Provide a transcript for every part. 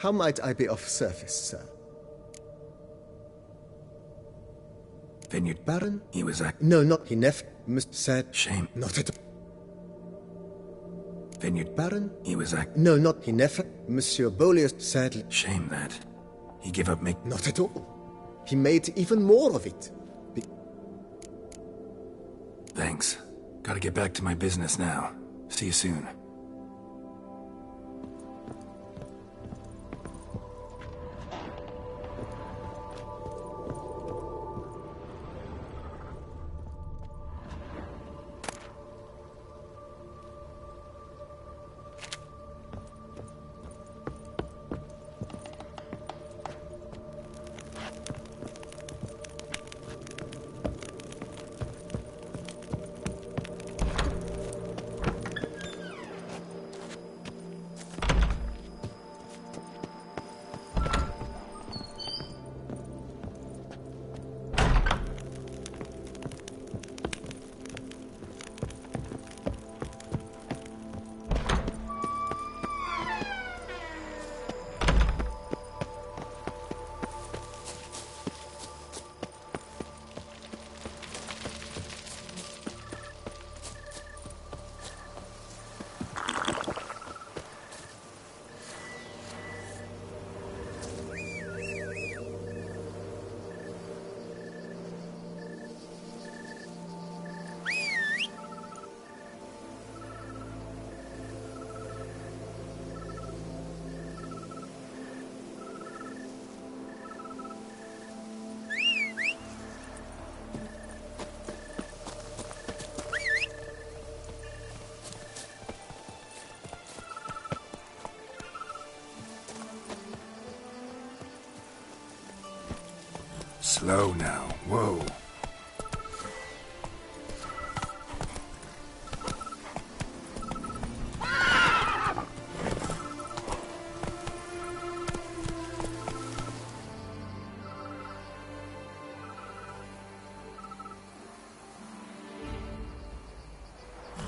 How might I be of service, sir? Vineyard Baron? He was a... No, not he never said. Shame. Not at Vineyard Baron? He was a... No, not he never. Monsieur Beaulieu sadly. Shame that. He gave up make... Not at all. He made even more of it. Thanks. Gotta get back to my business now. See you soon. Slow now. Whoa.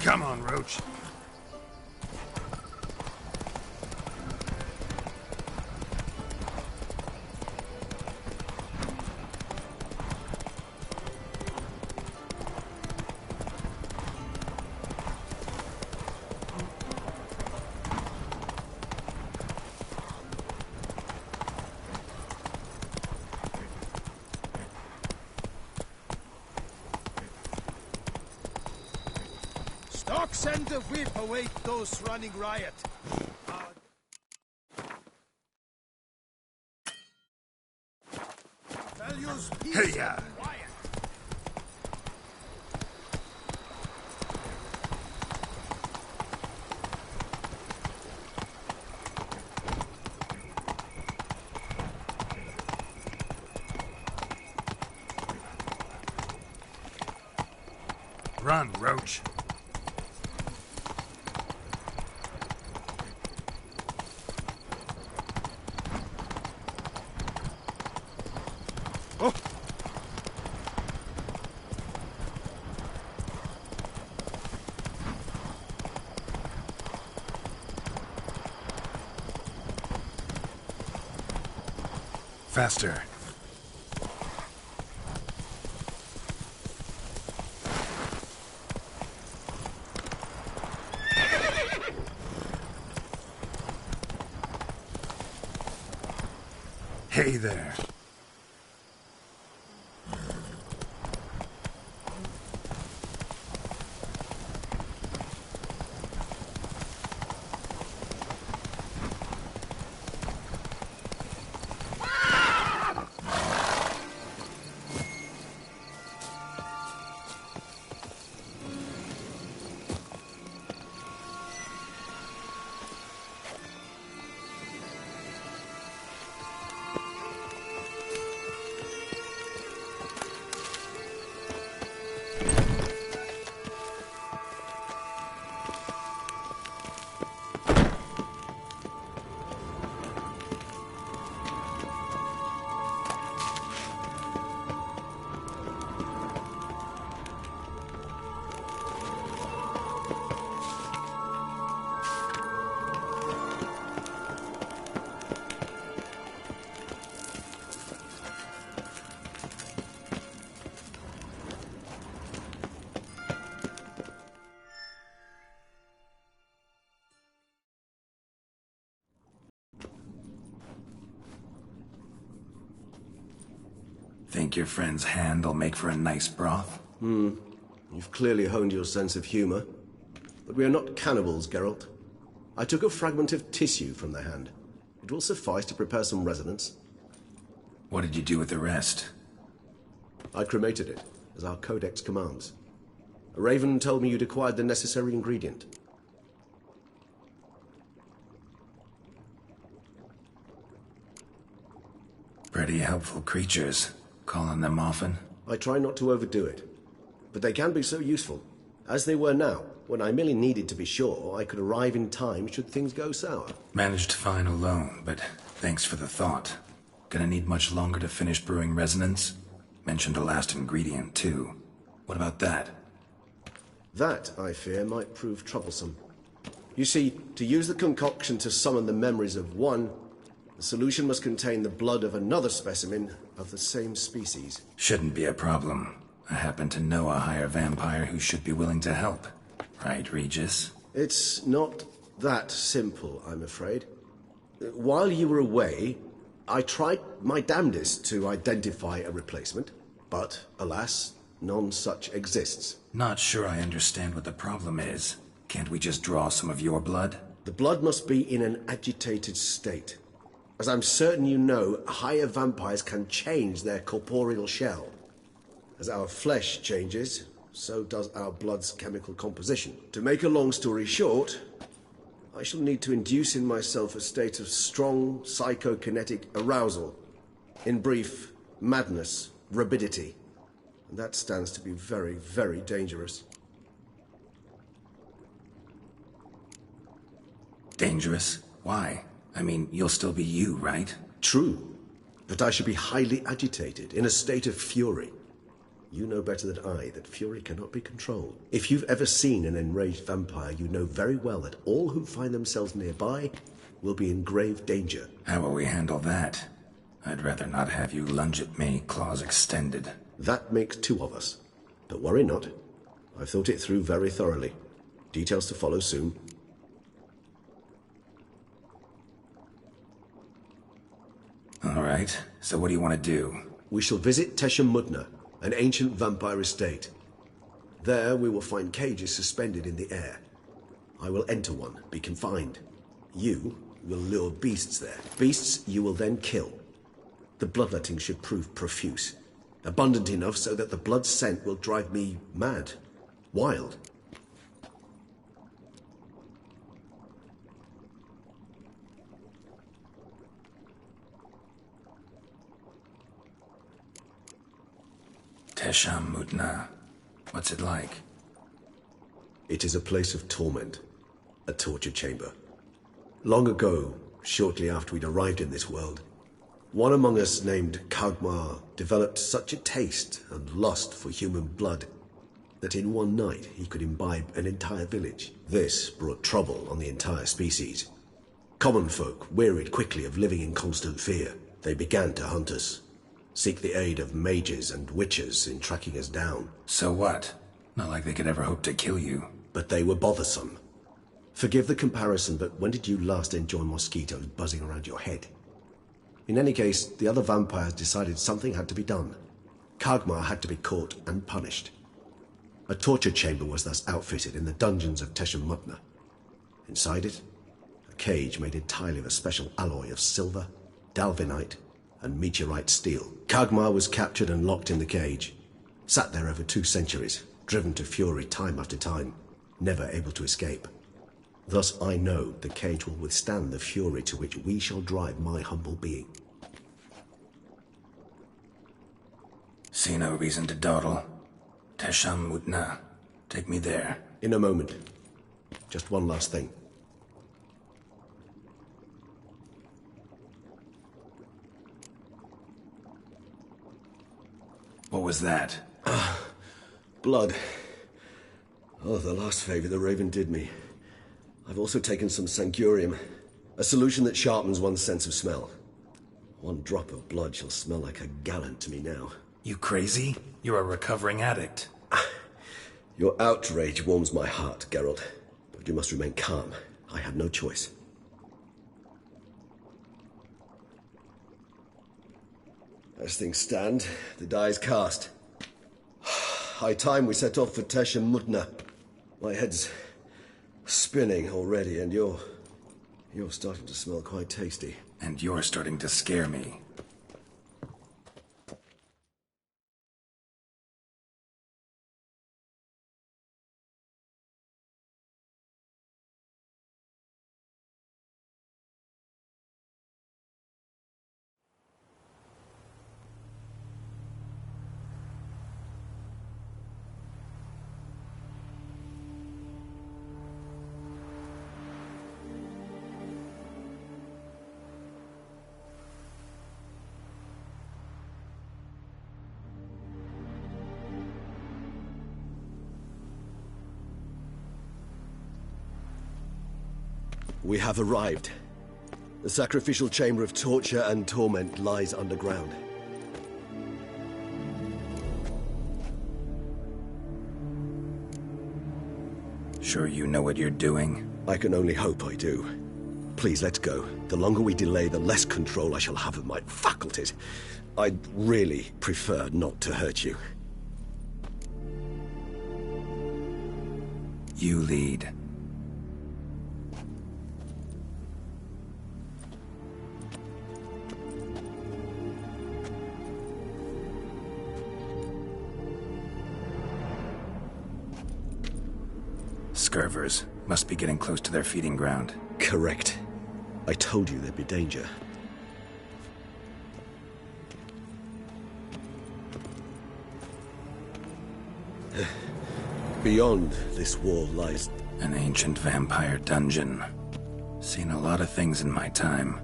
Come on, Roach. Send the whip, await those running riot. Values peace and quiet. Run, Roach. Faster. Hey there. Think your friend's hand will make for a nice broth? You've clearly honed your sense of humor. But we are not cannibals, Geralt. I took a fragment of tissue from the hand. It will suffice to prepare some resonance. What did you do with the rest? I cremated it, as our codex commands. A raven told me you'd acquired the necessary ingredient. Pretty helpful creatures. Call on them often? I try not to overdo it, but they can be so useful, as they were now, when I merely needed to be sure I could arrive in time should things go sour. Managed fine alone, but thanks for the thought. Gonna need much longer to finish brewing resonance? Mentioned the last ingredient, too. What about that? That, I fear, might prove troublesome. You see, to use the concoction to summon the memories of one, the solution must contain the blood of another specimen of the same species. Shouldn't be a problem. I happen to know a higher vampire who should be willing to help. Right, Regis? It's not that simple, I'm afraid. While you were away, I tried my damnedest to identify a replacement, but, alas, none such exists. Not sure I understand what the problem is. Can't we just draw some of your blood? The blood must be in an agitated state. As I'm certain you know, higher vampires can change their corporeal shell. As our flesh changes, so does our blood's chemical composition. To make a long story short, I shall need to induce in myself a state of strong psychokinetic arousal. In brief, madness, rabidity. And that stands to be very, very dangerous. Dangerous? Why? I mean, you'll still be you, right? True, but I should be highly agitated, in a state of fury. You know better than I that fury cannot be controlled. If you've ever seen an enraged vampire, you know very well that all who find themselves nearby will be in grave danger. How will we handle that? I'd rather not have you lunge at me, claws extended. That makes two of us. But worry not. I've thought it through very thoroughly. Details to follow soon. All right, so what do you want to do? We shall visit Tesha Mudna, an ancient vampire estate. There we will find cages suspended in the air. I will enter one, be confined. You will lure beasts there. Beasts you will then kill. The bloodletting should prove profuse. Abundant enough so that the blood scent will drive me mad. Wild. Tesha Mudna. What's it like? It is a place of torment. A torture chamber. Long ago, shortly after we'd arrived in this world, one among us named Kagmar developed such a taste and lust for human blood that in one night he could imbibe an entire village. This brought trouble on the entire species. Common folk wearied quickly of living in constant fear. They began to hunt us. Seek the aid of mages and witches in tracking us down. So what? Not like they could ever hope to kill you. But they were bothersome. Forgive the comparison, but when did you last enjoy mosquitoes buzzing around your head? In any case, the other vampires decided something had to be done. Kagmar had to be caught and punished. A torture chamber was thus outfitted in the dungeons of Tesha Mudna. Inside it, a cage made entirely of a special alloy of silver, dalvinite, and meteorite steel. Kagmar was captured and locked in the cage. Sat there over 2 centuries, driven to fury time after time, never able to escape. Thus I know the cage will withstand the fury to which we shall drive my humble being. See no reason to dawdle. Tesha Mudna. Take me there. In a moment. Just one last thing. What was that? Blood. Oh, the last favor the Raven did me. I've also taken some Sangurium, a solution that sharpens one's sense of smell. One drop of blood shall smell like a gallon to me now. You crazy? You're a recovering addict. Your outrage warms my heart, Geralt. But you must remain calm. I have no choice. As things stand, the die is cast. High time we set off for Tesha Mutna. My head's spinning already, and you're starting to smell quite tasty. And you're starting to scare me. We have arrived. The sacrificial chamber of torture and torment lies underground. Sure you know what you're doing? I can only hope I do. Please, let's go. The longer we delay, the less control I shall have of my faculties. I'd really prefer not to hurt you. You lead. Scurvers must be getting close to their feeding ground. Correct. I told you there'd be danger. Beyond this wall lies... An ancient vampire dungeon. Seen a lot of things in my time.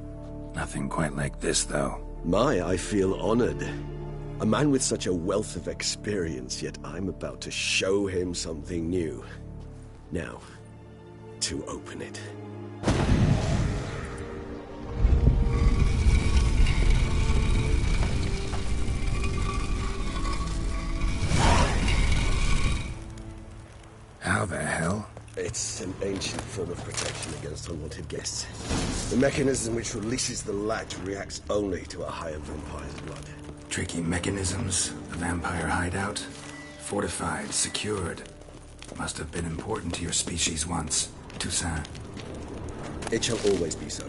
Nothing quite like this, though. I feel honored. A man with such a wealth of experience, yet I'm about to show him something new. Now, to open it. How the hell? It's an ancient form of protection against unwanted guests. The mechanism which releases the latch reacts only to a higher vampire's blood. Tricky mechanisms, the vampire hideout. Fortified, secured. Must have been important to your species once, Toussaint. It shall always be so.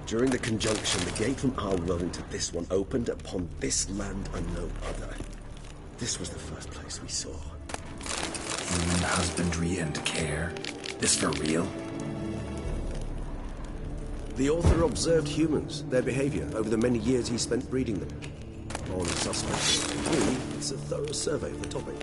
During the conjunction, the gate from our world into this one opened upon this land and no other. This was the first place we saw. Human husbandry and care? This for real? The author observed humans, their behavior, over the many years he spent breeding them. All the suspects. To me, it's a thorough survey of the topic.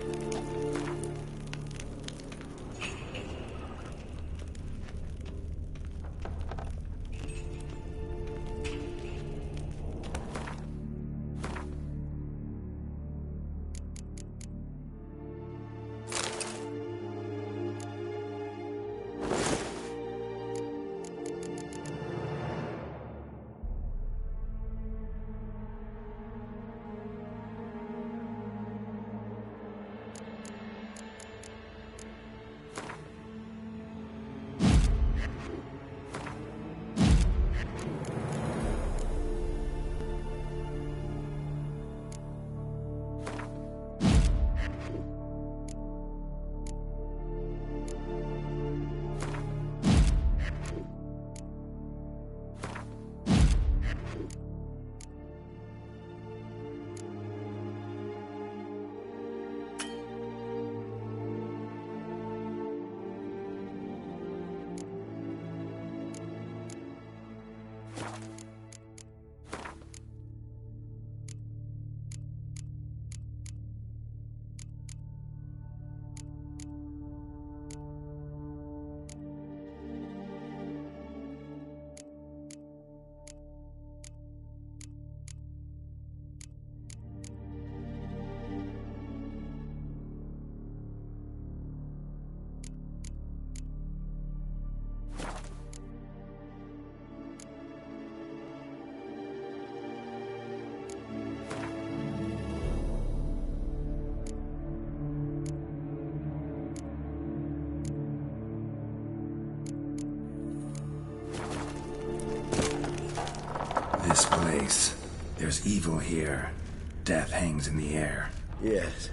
This place. There's evil here. Death hangs in the air. Yes.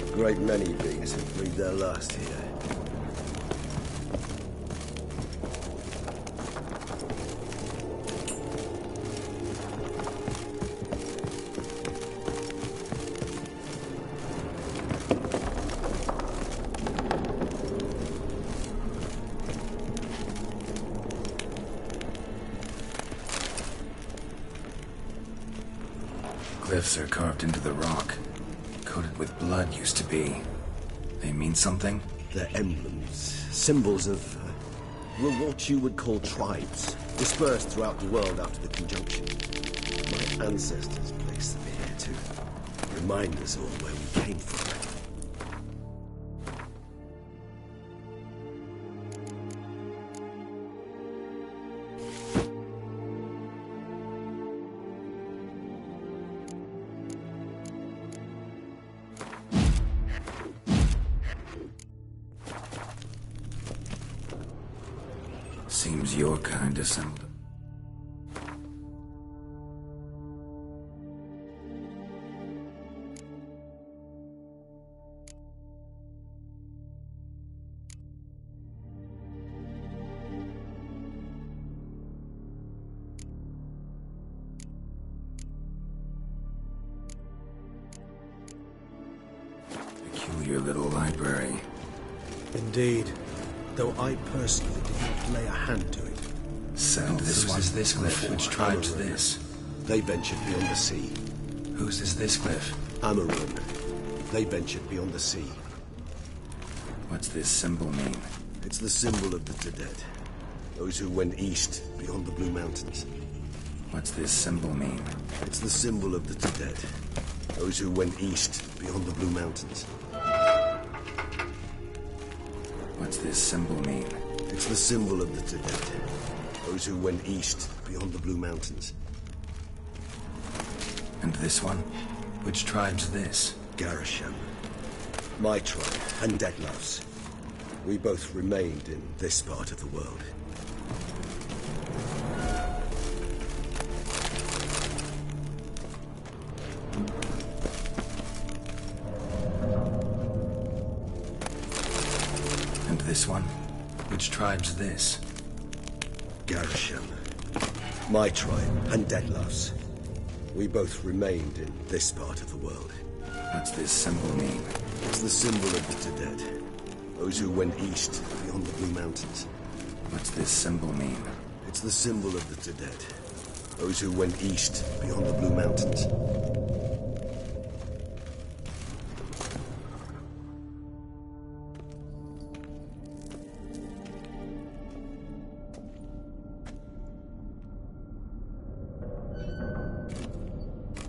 A great many beings have breathed their last here. Glyphs are carved into the rock. Coated with blood used to be. They mean something? They're emblems, symbols of what you would call tribes, dispersed throughout the world after the conjunction. My ancestors placed them here to remind us all where we came from. Seems your kind assembled. Peculiar little library. Indeed. Though I personally did not lay a hand to it. And this one's this glyph. Which tribe's this? They ventured beyond the sea. Whose is this glyph? Amarun. They ventured beyond the sea. What's this symbol mean? It's the symbol of the Tedet. Those who went east beyond the Blue Mountains. What's this symbol mean? It's the symbol of the Tedet. Those who went east beyond the Blue Mountains. What's this symbol mean? It's the symbol of the Tedet. Those who went east beyond the Blue Mountains. And this one? Which tribe's this? Garisham. My tribe, and Detlav's. We both remained in this part of the world. And this one? Which tribe's this? Garisham. My tribe, and Detlav's. We both remained in this part of the world. What's this symbol mean? It's the symbol of the Tedet. Those who went east beyond the Blue Mountains. What's this symbol mean? It's the symbol of the Tedet. Those who went east beyond the Blue Mountains.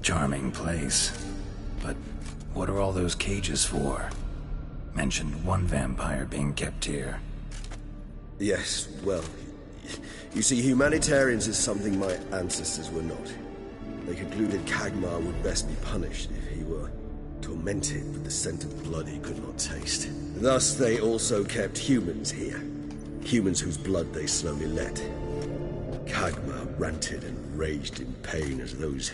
Charming place. But what are all those cages for? Mentioned one vampire being kept here. Yes, well, you see, humanitarians is something my ancestors were not. They concluded Kagmar would best be punished if he were tormented with the scent of blood he could not taste. Thus, they also kept humans here. Humans whose blood they slowly let. Kagmar ranted and raged in pain as those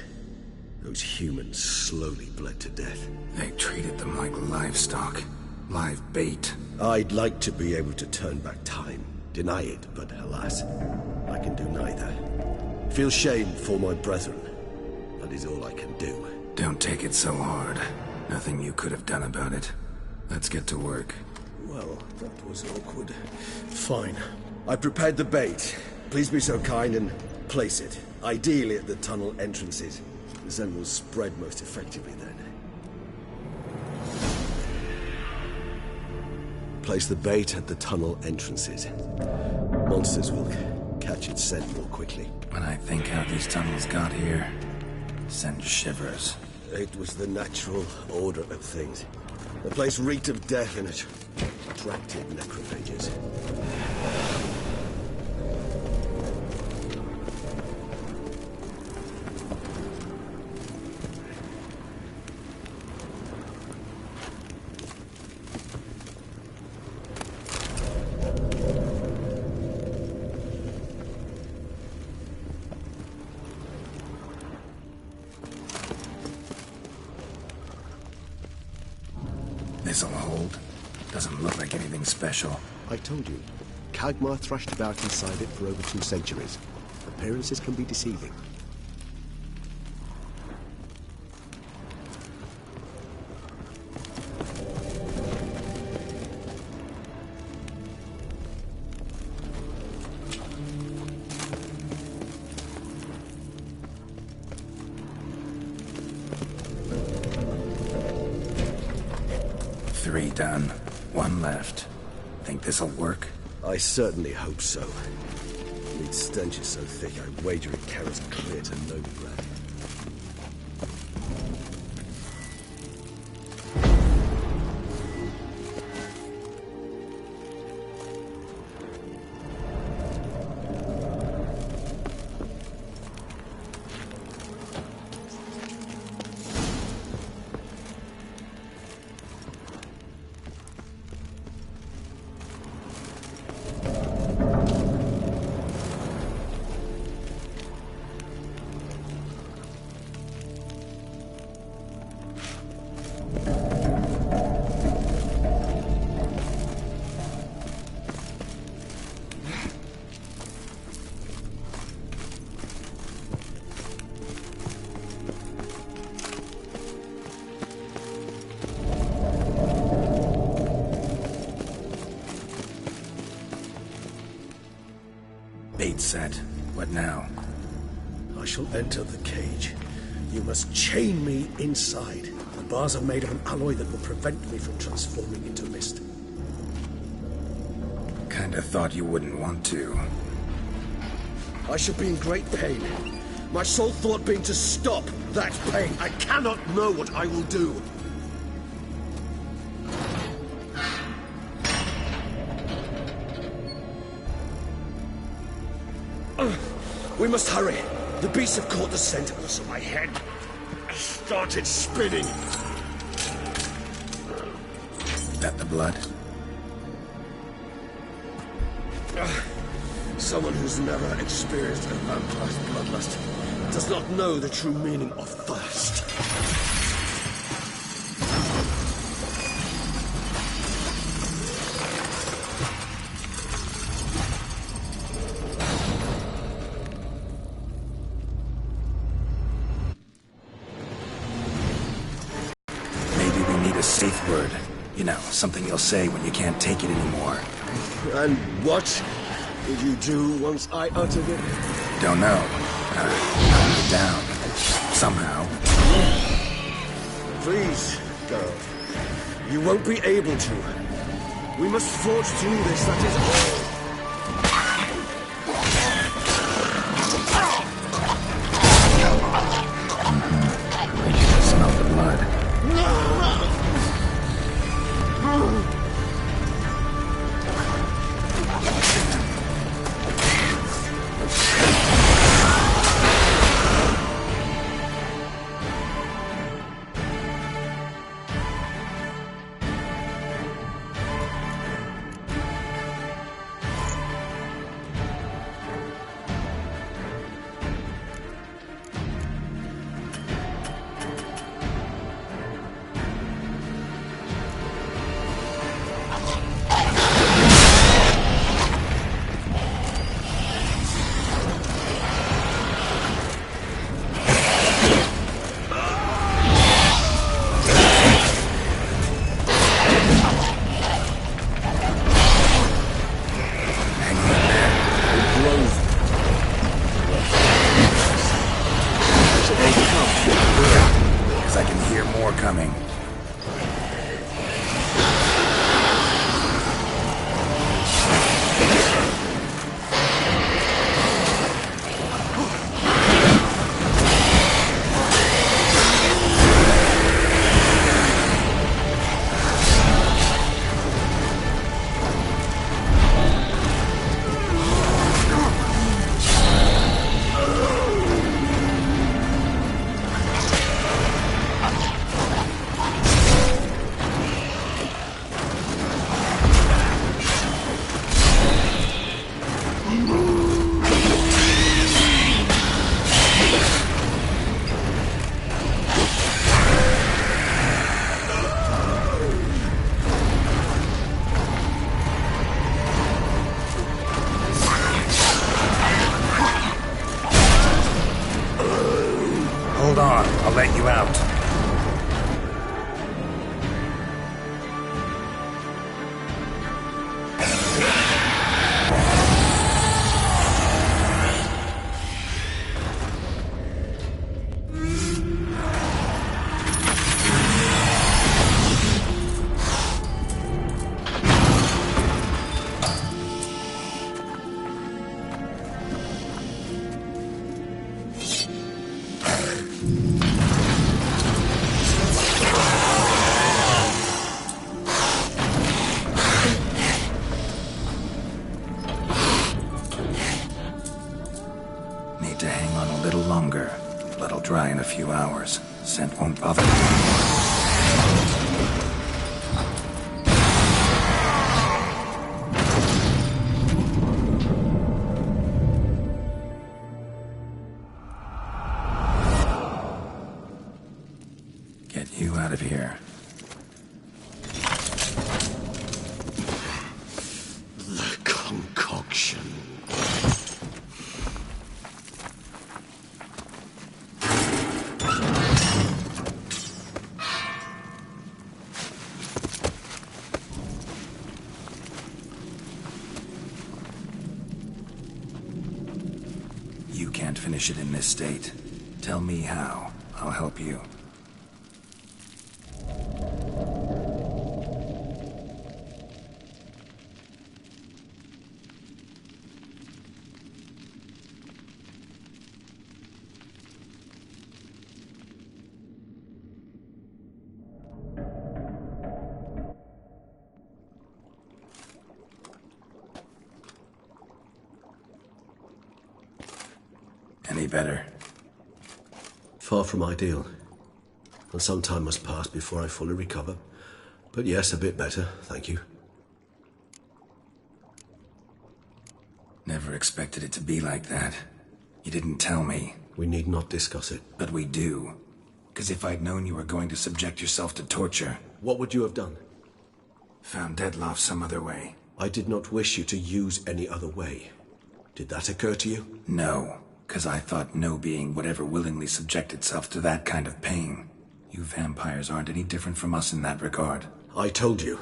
humans slowly bled to death. They treated them like livestock. Live bait. I'd like to be able to turn back time. Deny it, but alas, I can do neither. Feel shame for my brethren. That is all I can do. Don't take it so hard. Nothing you could have done about it. Let's get to work. Well, that was awkward. Fine. I prepared the bait. Please be so kind and place it. Ideally at the tunnel entrances. The Zen will spread most effectively then. Place the bait at the tunnel entrances. Monsters will catch its scent more quickly. When I think how these tunnels got here, sends shivers. It was the natural order of things. The place reeked of death and it attracted necrophages. this'll hold? Doesn't look like anything special. I told you, Kagmar thrashed about inside it for over 2 centuries. Appearances can be deceiving. Three done. One left. Think this'll work? I certainly hope so. Its stench is so thick, I wager it carries clear to Novigrad. Bait set. What now? I shall enter the cage. You must chain me inside. The bars are made of an alloy that will prevent me from transforming into mist. Kinda thought you wouldn't want to. I shall be in great pain. My sole thought being to stop that pain. I cannot know what I will do. We must hurry. The beasts have caught the scent, so my head started spinning. That the blood? Someone who's never experienced a vampire's bloodlust does not know the true meaning of thirst. Safe word. You know, something you'll say when you can't take it anymore. And what did you do once I uttered it? Don't know. Calm it down. Somehow. Please, girl. You won't be able to. We must forge through this, that is all. You can smell the blood. I can hear more coming. Hold on, I'll let you out. Need to hang on a little longer. Blood'll dry in a few hours. Scent won't bother me. Get you out of here. The concoction. You can't finish it in this state. Tell me how. I'll help you. Any better? Far from ideal. And some time must pass before I fully recover. But yes, a bit better, thank you. Never expected it to be like that. You didn't tell me. We need not discuss it. But we do. Because if I'd known you were going to subject yourself to torture... What would you have done? Found Dettlaff some other way. I did not wish you to use any other way. Did that occur to you? No. Because I thought no being would ever willingly subject itself to that kind of pain. You vampires aren't any different from us in that regard. I told you.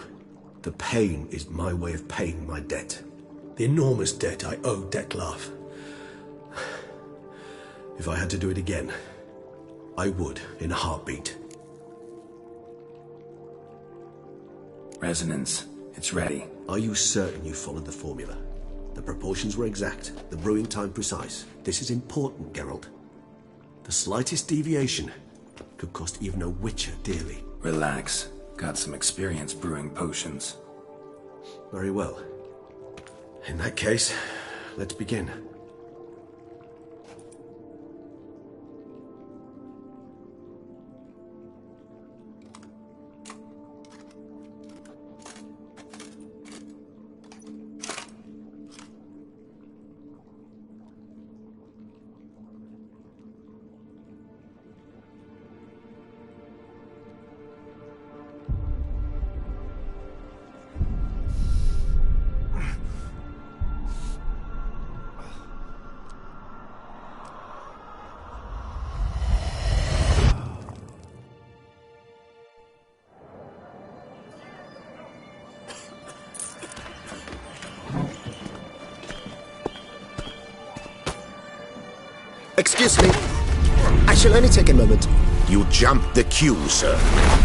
The pain is my way of paying my debt. The enormous debt I owe Dettlaff. If I had to do it again, I would, in a heartbeat. Resonance. It's ready. Are you certain you followed the formula? The proportions were exact, the brewing time precise. This is important, Geralt. The slightest deviation could cost even a witcher dearly. Relax. Got some experience brewing potions. Very well. In that case, let's begin. Excuse me. I shall only take a moment. You jumped the queue, sir.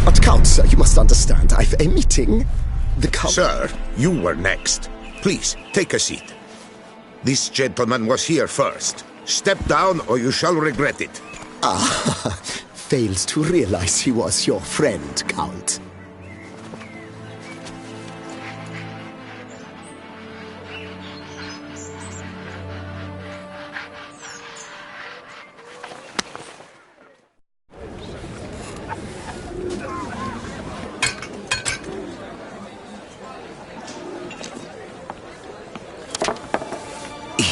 But Count, sir, you must understand. I've a meeting. The Count... Sir, you were next. Please, take a seat. This gentleman was here first. Step down or you shall regret it. Ah, fails to realize he was your friend, Count.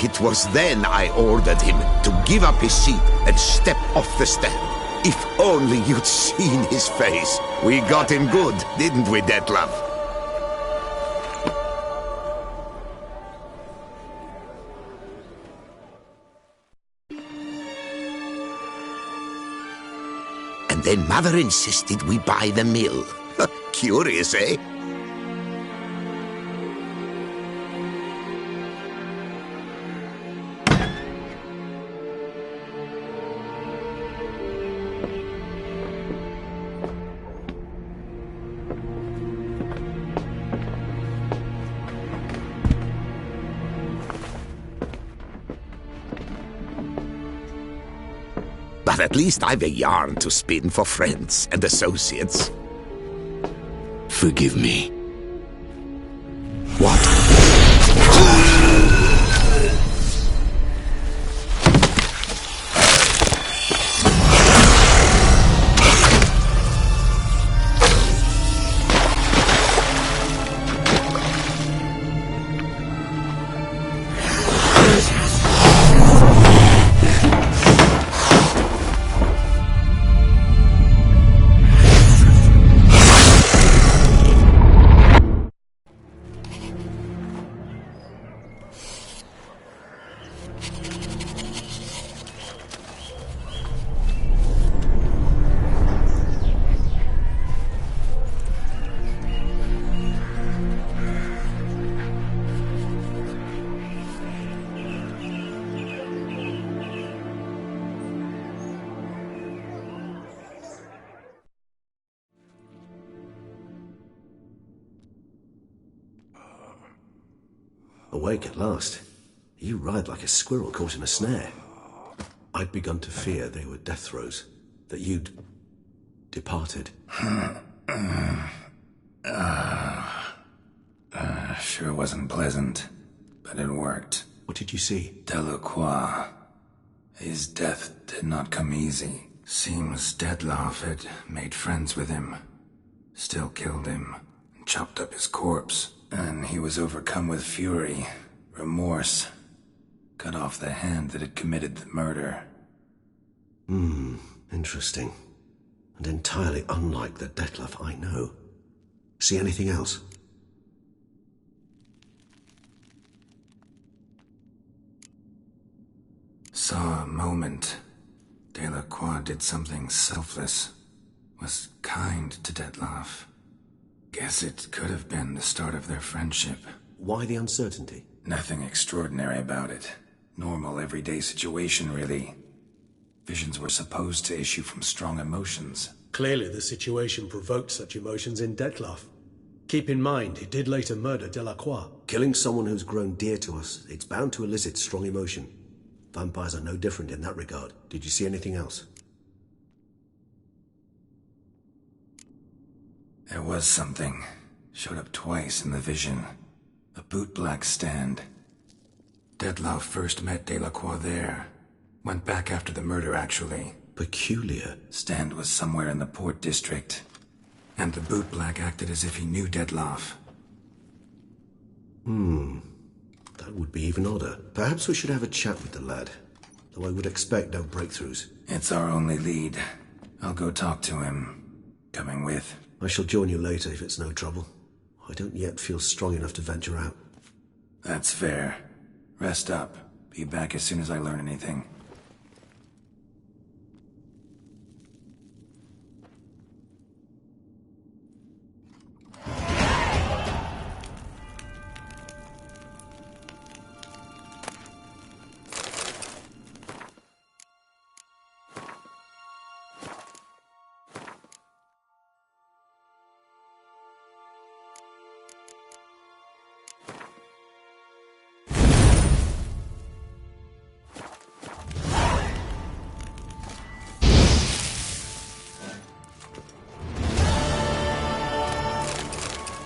It was then I ordered him to give up his seat and step off the stand. If only you'd seen his face. We got him good, didn't we, Dettlaff? and then Mother insisted we buy the mill. Curious, eh? But at least I've a yarn to spin for friends and associates. Forgive me. What? Awake at last. You ride like a squirrel caught in a snare. I'd begun to fear they were death throes, that you'd departed. Sure wasn't pleasant, but it worked. What did you see? Delacroix. His death did not come easy. Seems Dettlaff had made friends with him. Still killed him, and chopped up his corpse. And he was overcome with fury, remorse. Cut off the hand that had committed the murder. Interesting. And entirely unlike the Dettlaff I know. See anything else? Saw a moment. Delacroix did something selfless. Was kind to Dettlaff. Guess it could have been the start of their friendship. Why the uncertainty? Nothing extraordinary about it. Normal, everyday situation, really. Visions were supposed to issue from strong emotions. Clearly the situation provoked such emotions in Dettlaff. Keep in mind, he did later murder Delacroix. Killing someone who's grown dear to us, it's bound to elicit strong emotion. Vampires are no different in that regard. Did you see anything else? There was something. Showed up twice in the vision. A bootblack stand. Dettlaff first met Delacroix there. Went back after the murder, actually. Peculiar. Stand was somewhere in the Port District. And the bootblack acted as if he knew Dettlaff. That would be even odder. Perhaps we should have a chat with the lad. Though I would expect no breakthroughs. It's our only lead. I'll go talk to him. Coming with? I shall join you later if it's no trouble. I don't yet feel strong enough to venture out. That's fair. Rest up. Be back as soon as I learn anything.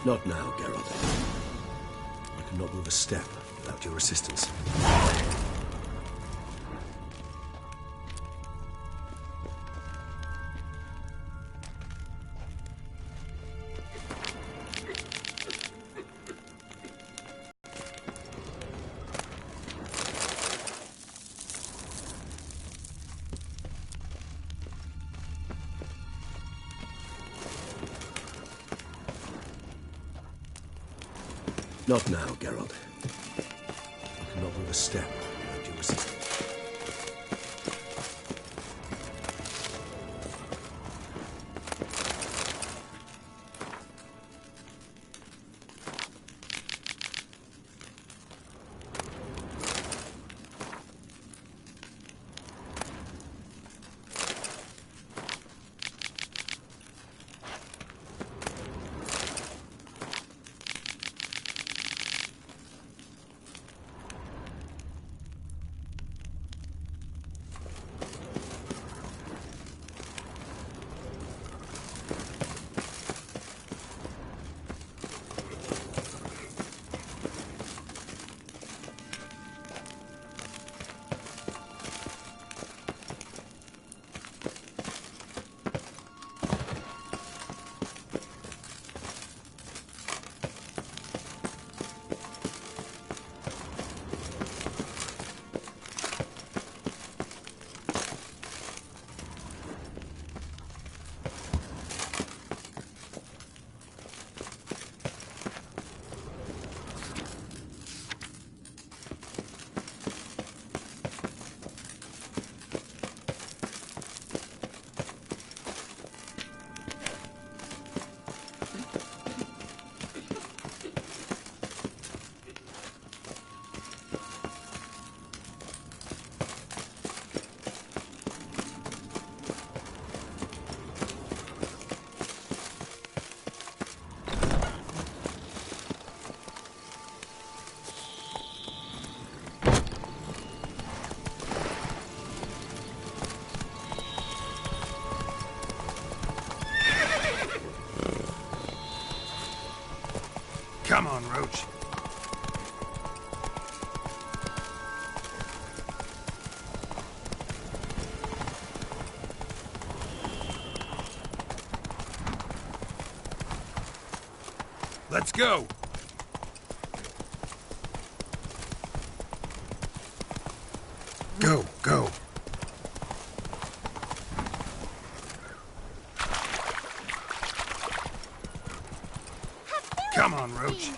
Not now, Geralt. I cannot move a step without your assistance. Not now, Geralt. I cannot move a step without your assistance. Come on, Roach. Let's go. Go, go. Come on, Roach.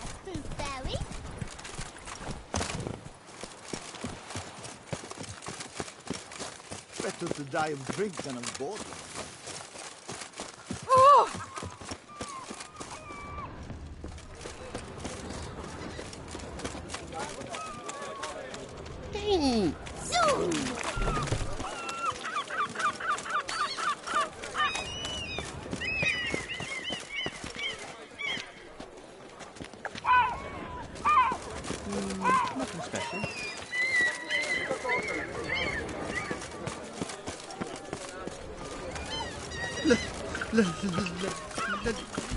Better to die of drink than of boredom. Nothing special.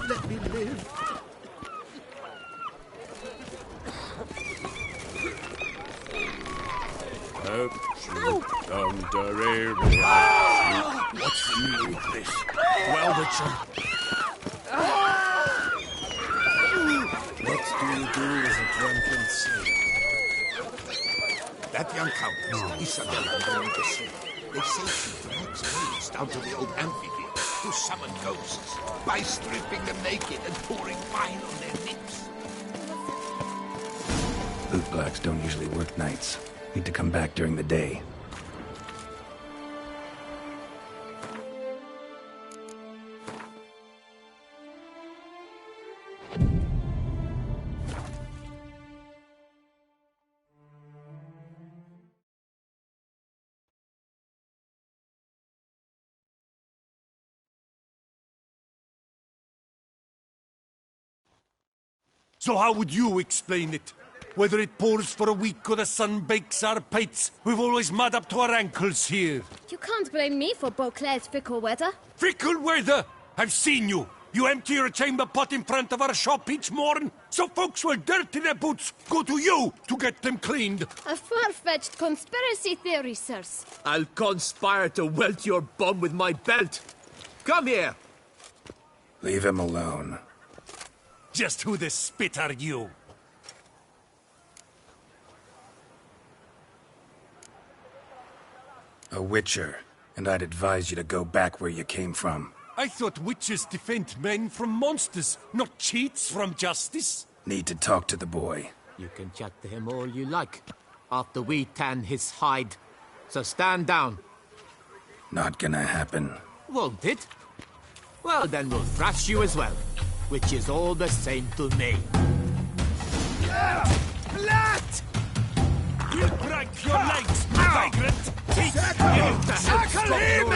Let me live. What's the meaning of this? Well, Witcher. What do you do as a drunken sailor? That young countess, Isabella Berenice, they say she drags waves down to the old amphitheater to summon ghosts by stripping them naked and pouring wine on their lips. Bootblacks don't usually work nights. Need to come back during the day. So how would you explain it? Whether it pours for a week or the sun bakes our pates, we've always mud up to our ankles here. You can't blame me for Beauclair's fickle weather. Fickle weather! I've seen you! You empty your chamber pot in front of our shop each morn, so folks will dirty their boots, go to you to get them cleaned. A far-fetched conspiracy theory, sirs. I'll conspire to welt your bum with my belt. Come here! Leave him alone. Just who the spit are you? A witcher, and I'd advise you to go back where you came from. I thought witches defend men from monsters, not cheats from justice. Need to talk to the boy. You can chat to him all you like, after we tan his hide. So stand down. Not gonna happen. Won't it? Well, then we'll thrash you as well, which is all the same to me. Blat! We'll break your legs, vagrant! Tackle him!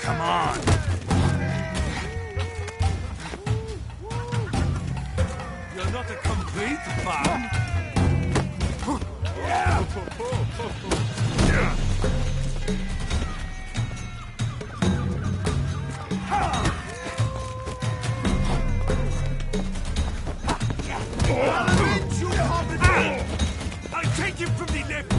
Come on! You're not a complete bum. I'll take him from the left.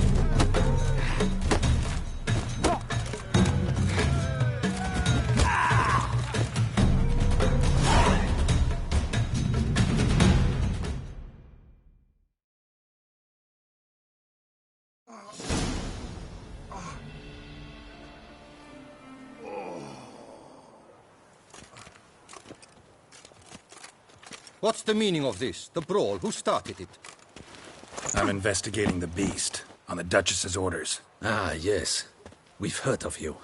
What's the meaning of this? The brawl? Who started it? I'm investigating the beast, on the Duchess's orders. Ah, yes. We've heard of you.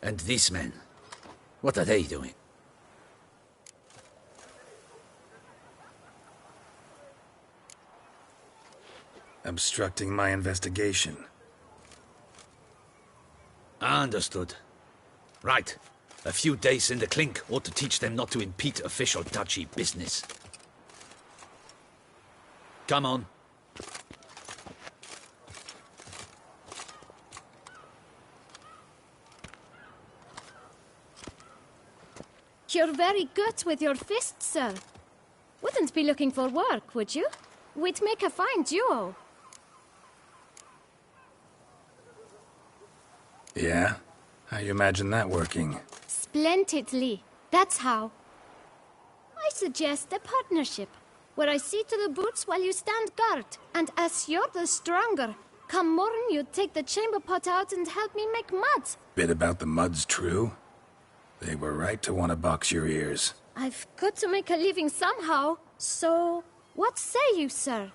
And these men, what are they doing? Obstructing my investigation. Understood. Right. A few days in the clink ought to teach them not to impede official duchy business. Come on. You're very good with your fists, sir. Wouldn't be looking for work, would you? We'd make a fine duo. Yeah? How you imagine that working? Splendidly. That's how. I suggest a partnership, where I see to the boots while you stand guard. And as you're the stronger, come morn you take the chamber pot out and help me make mud. Bit about the mud's true? They were right to want to box your ears. I've got to make a living somehow, so what say you, sir?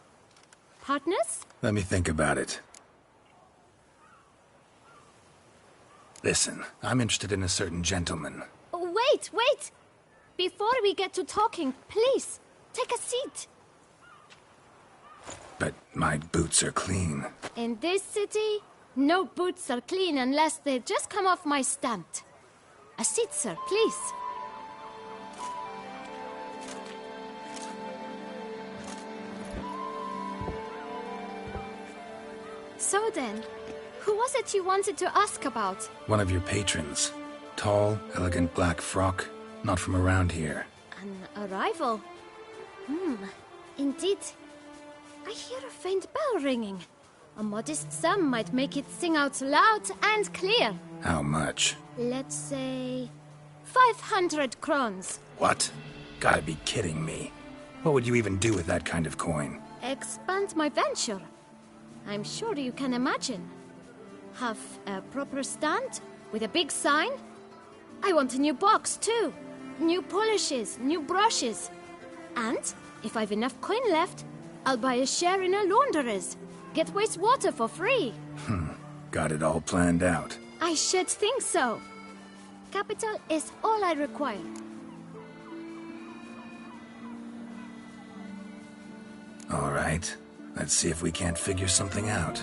Partners? Let me think about it. Listen, I'm interested in a certain gentleman. Wait, wait! Before we get to talking, please, take a seat. But my boots are clean. In this city, no boots are clean unless they just come off my stand. A seat, sir, please. So then, who was it you wanted to ask about? One of your patrons. Tall, elegant black frock. Not from around here. An arrival? Indeed. I hear a faint bell ringing. A modest sum might make it sing out loud and clear. How much? Let's say 500 crowns. What? Gotta be kidding me. What would you even do with that kind of coin? Expand my venture. I'm sure you can imagine. Have a proper stand with a big sign. I want a new box too. New polishes, new brushes. And if I've enough coin left, I'll buy a share in a launderer's. Get wastewater for free. Got it all planned out. I should think so. Capital is all I require. All right. Let's see if we can't figure something out.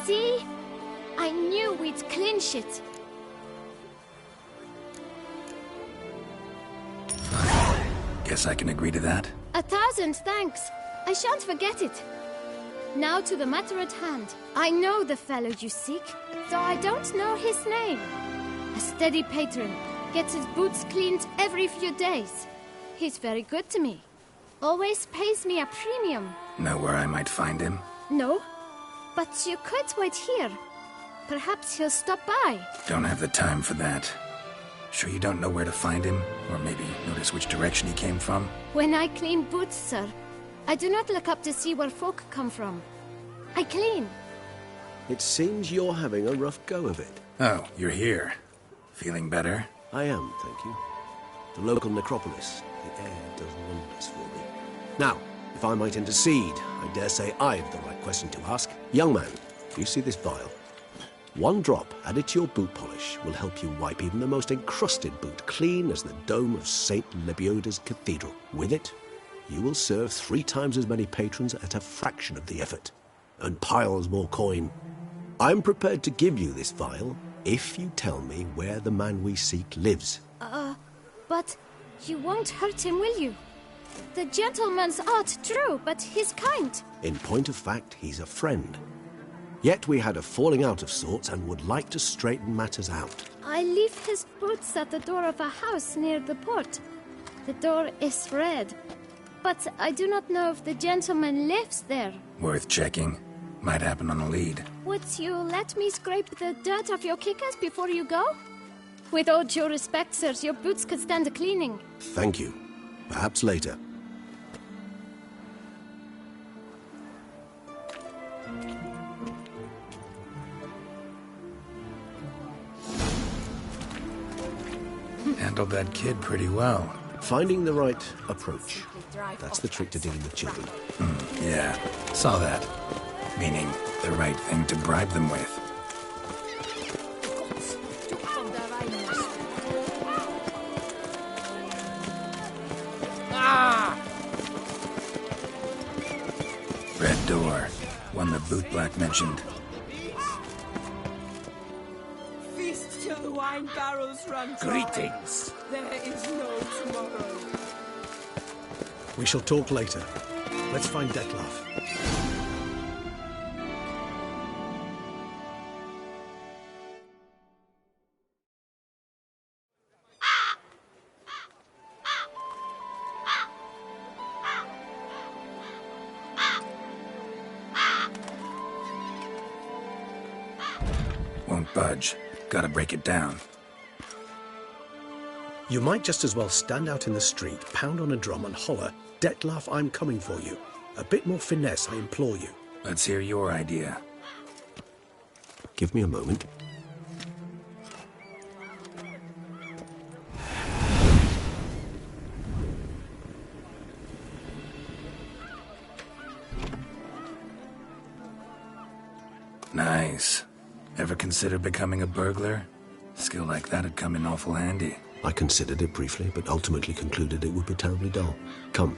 See? I knew we'd clinch it. Guess I can agree to that. 1,000 thanks. I shan't forget it. Now to the matter at hand. I know the fellow you seek, though I don't know his name. A steady patron. Gets his boots cleaned every few days. He's very good to me. Always pays me a premium. Know where I might find him? No, but you could wait here. Perhaps he'll stop by. Don't have the time for that. Sure you don't know where to find him? Or maybe notice which direction he came from? When I clean boots, sir, I do not look up to see where folk come from. I clean. It seems you're having a rough go of it. Oh, you're here. Feeling better? I am, thank you. The local necropolis. The air does wonders for me. Now, if I might intercede, I dare say I've the right question to ask. Young man, you see this vial? One drop added to your boot polish will help you wipe even the most encrusted boot clean as the dome of St. Lebioda's Cathedral. With it, you will serve 3 times as many patrons at a fraction of the effort, and piles more coin. I'm prepared to give you this vial if you tell me where the man we seek lives. But you won't hurt him, will you? The gentleman's art, true, but he's kind. In point of fact, he's a friend. Yet we had a falling out of sorts and would like to straighten matters out. I leave his boots at the door of a house near the port. The door is red, but I do not know if the gentleman lives there. Worth checking. Might happen on a lead. Would you let me scrape the dirt off your kickers before you go? With all due respect, sirs, your boots could stand a cleaning. Thank you. Perhaps later. Handled that kid pretty well. Finding the right approach. That's the trick to dealing with children. Yeah, saw that. Meaning, the right thing to bribe them with. Red door. One the bootblack mentioned. Feast till the wine barrels run dry. Greetings. There is no tomorrow. We shall talk later. Let's find Dettlaff. Won't budge. Gotta break it down. You might just as well stand out in the street, pound on a drum and holler, "Dettlaff, I'm coming for you." A bit more finesse, I implore you. Let's hear your idea. Give me a moment. Nice. Ever consider becoming a burglar? Skill like that'd come in awful handy. I considered it briefly, but ultimately concluded it would be terribly dull. Come.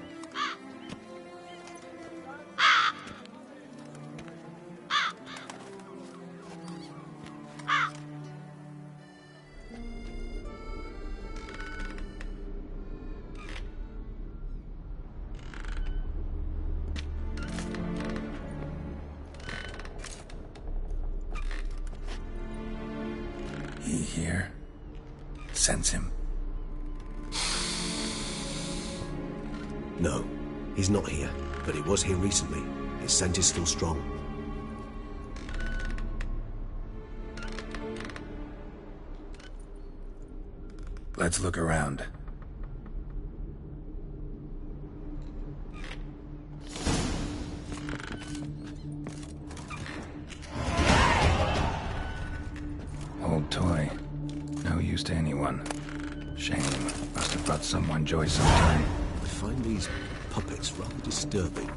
He here? Sense him? No, he's not here, but he was here recently. His scent is still strong. Let's look around. Old toy. No use to anyone. Shame. Must have brought someone joy sometime. I find these puppets rather disturbing.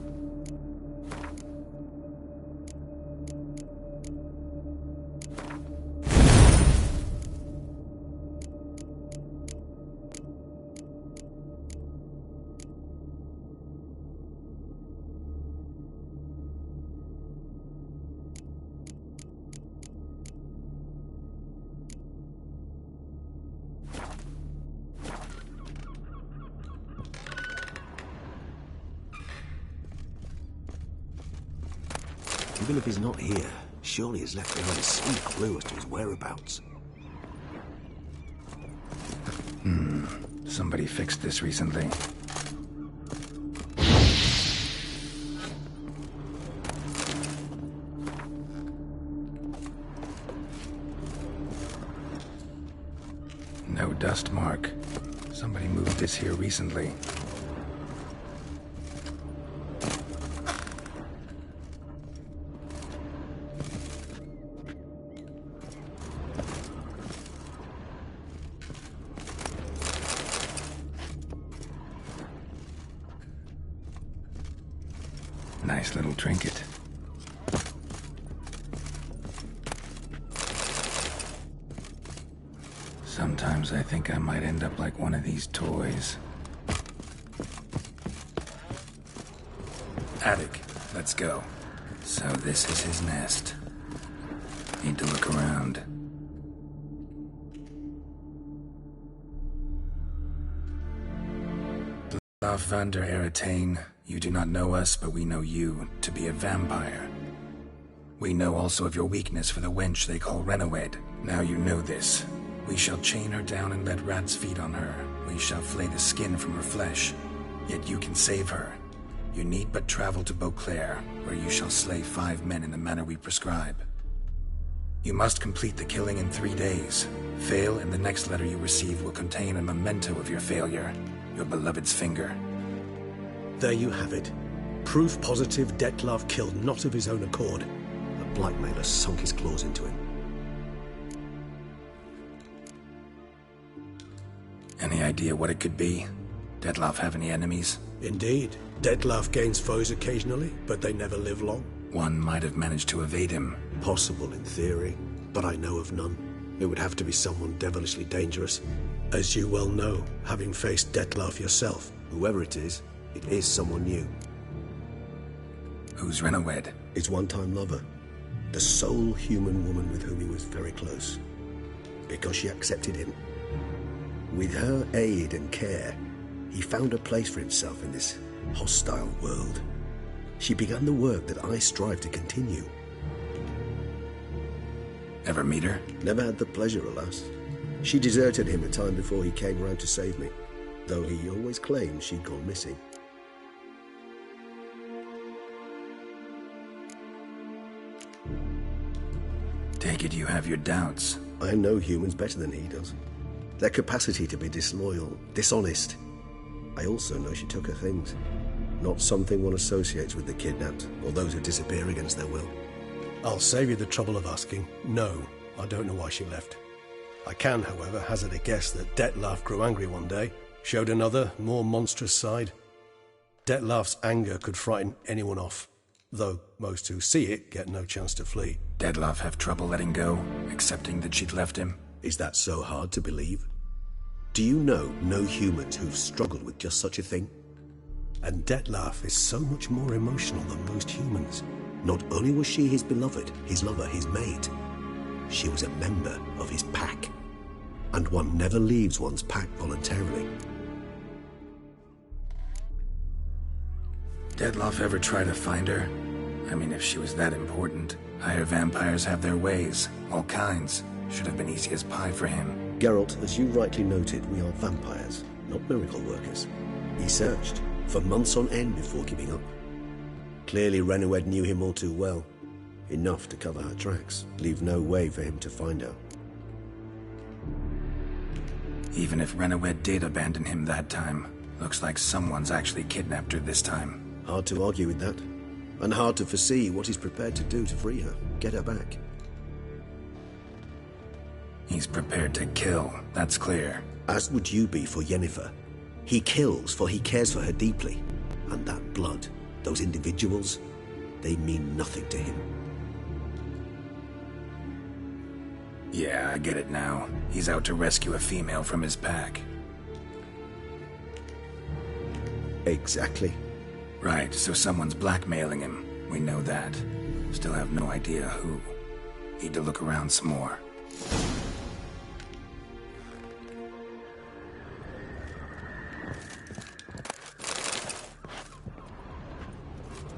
Even if he's not here, surely he's left behind a sweet clue as to his whereabouts. Somebody fixed this recently. No dust mark. Somebody moved this here recently. Nice little trinket. Sometimes I think I might end up like one of these toys. Attic, let's go. So this is his nest. Need to look around. Dettlaff van der Eretain, you do not know us, but we know you to be a vampire. We know also of your weakness for the wench they call Renoed. Now you know this. We shall chain her down and let rats feed on her. We shall flay the skin from her flesh. Yet you can save her. You need but travel to Beauclair, where you shall slay 5 men in the manner we prescribe. You must complete the killing in 3 days. Fail, and the next letter you receive will contain a memento of your failure. Your beloved's finger. There you have it. Proof positive Dettlaff killed not of his own accord. The blackmailer sunk his claws into him. Any idea what it could be? Dettlaff have any enemies? Indeed. Dettlaff gains foes occasionally, but they never live long. One might have managed to evade him. Possible in theory, but I know of none. It would have to be someone devilishly dangerous. As you well know, having faced Dettlaff yourself. Whoever it is someone new. Who's Renawed? His one-time lover. The sole human woman with whom he was very close. Because she accepted him. With her aid and care, he found a place for himself in this hostile world. She began the work that I strive to continue. Ever meet her? Never had the pleasure, alas. She deserted him a time before he came round to save me, though he always claimed she'd gone missing. Take it you have your doubts. I know humans better than he does. Their capacity to be disloyal, dishonest. I also know she took her things. Not something one associates with the kidnapped, or those who disappear against their will. I'll save you the trouble of asking. No, I don't know why she left. I can, however, hazard a guess that Dettlaff grew angry one day, showed another, more monstrous side. Dettlaff's anger could frighten anyone off, though most who see it get no chance to flee. Dettlaff have trouble letting go, accepting that she'd left him? Is that so hard to believe? Do you know no humans who've struggled with just such a thing? And Dettlaff is so much more emotional than most humans. Not only was she his beloved, his lover, his mate, she was a member of his pack. And one never leaves one's pack voluntarily. Dettlaff ever try to find her? I mean, if she was that important. Higher vampires have their ways, all kinds. Should have been easy as pie for him. Geralt, as you rightly noted, we are vampires, not miracle workers. He searched for months on end before giving up. Clearly Renawed knew him all too well. Enough to cover her tracks, leave no way for him to find her. Even if Renawed did abandon him that time, looks like someone's actually kidnapped her this time. Hard to argue with that. And hard to foresee what he's prepared to do to free her, get her back. He's prepared to kill, that's clear. As would you be for Yennefer. He kills for he cares for her deeply. And that blood, those individuals, they mean nothing to him. Yeah, I get it now. He's out to rescue a female from his pack. Exactly. Right, so someone's blackmailing him. We know that. Still have no idea who. Need to look around some more.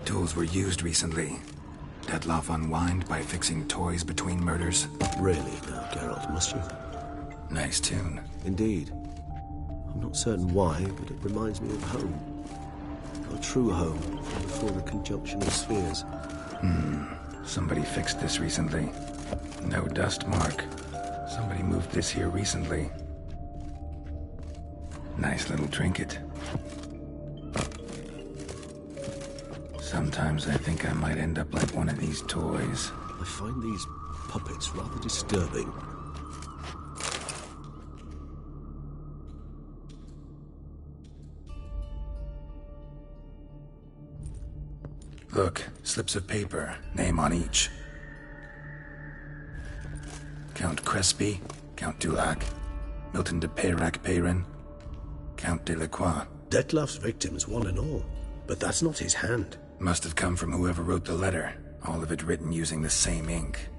Tools were used recently. Dettlaff unwind by fixing toys between murders. Really now, Geralt, must you? Nice tune. Indeed. I'm not certain why, but it reminds me of home. A true home, before the conjunction of spheres. Somebody fixed this recently. No dust mark. Somebody moved this here recently. Nice little trinket. Sometimes I think I might end up like one of these toys. I find these puppets rather disturbing. Look, slips of paper, name on each. Count Crespi, Count Dulac, Milton de Peyrac-Peyrin, Count Delacroix. Dettlaff's victims, one and all. But that's not his hand. Must have come from whoever wrote the letter. All of it written using the same ink.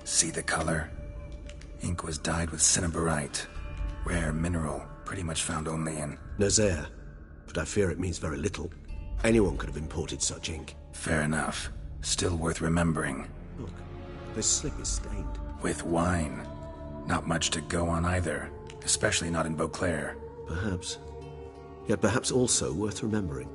See the color? Ink was dyed with cinnabarite. Rare mineral, pretty much found only in Nazaire, but I fear it means very little. Anyone could have imported such ink. Fair enough. Still worth remembering. Look, this slip is stained. With wine. Not much to go on either, especially not in Beauclair. Perhaps. Yet perhaps also worth remembering.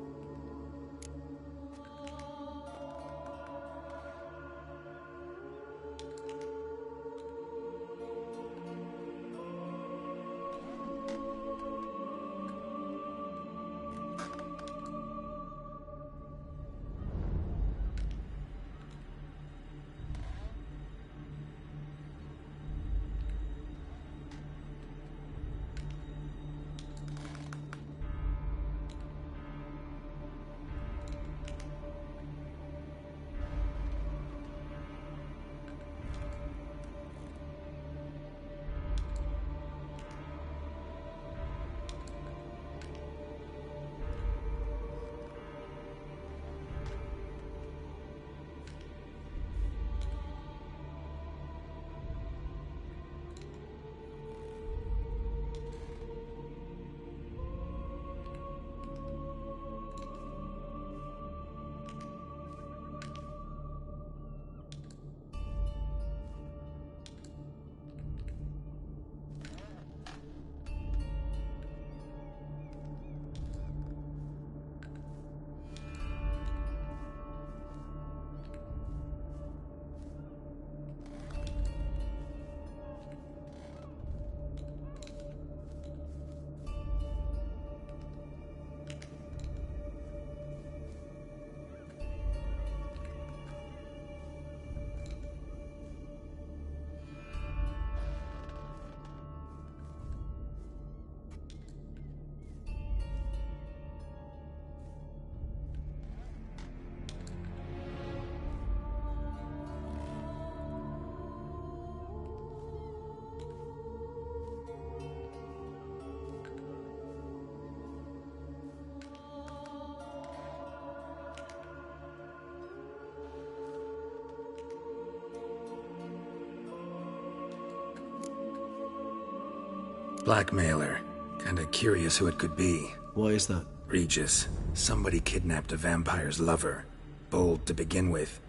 Blackmailer. Kinda curious who it could be. Why is that? Regis. Somebody kidnapped a vampire's lover. Bold to begin with.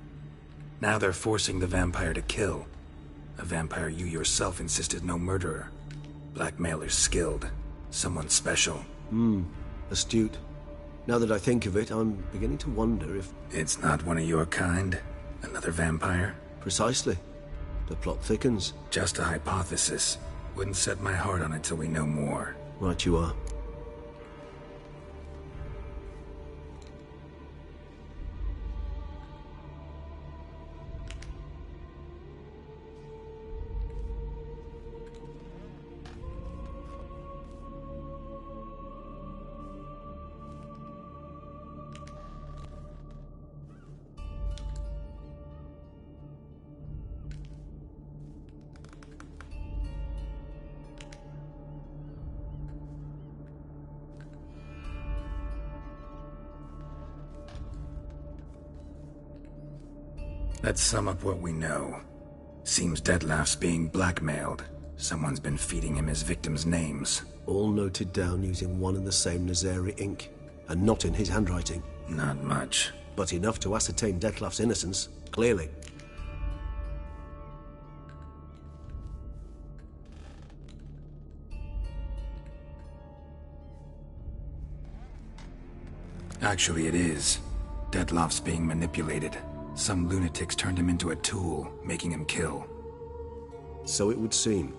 Now they're forcing the vampire to kill. A vampire you yourself insisted no murderer. Blackmailer's skilled. Someone special. Astute. Now that I think of it, I'm beginning to wonder if... It's not one of your kind? Another vampire? Precisely. The plot thickens. Just a hypothesis. Wouldn't set my heart on it till we know more. Right you are. Let's sum up what we know. Seems Dettlaff's being blackmailed. Someone's been feeding him his victims' names. All noted down using one and the same Nazari ink, and not in his handwriting. Not much. But enough to ascertain Dettlaff's innocence, clearly. Actually, it is. Dettlaff's being manipulated. Some lunatics turned him into a tool, making him kill. So it would seem.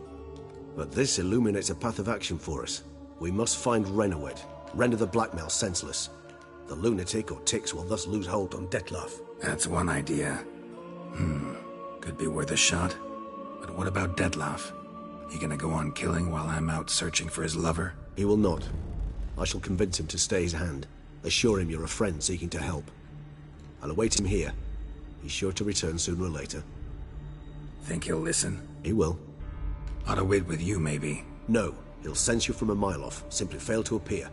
But this illuminates a path of action for us. We must find Renowead, render the blackmail senseless. The lunatic or ticks will thus lose hold on Dettlaff. That's one idea. Could be worth a shot. But what about Dettlaff? He gonna go on killing while I'm out searching for his lover? He will not. I shall convince him to stay his hand. Assure him you're a friend seeking to help. I'll await him here. He's sure to return sooner or later. Think he'll listen? He will. Ought to wait with you, maybe. No, he'll sense you from a mile off. Simply fail to appear.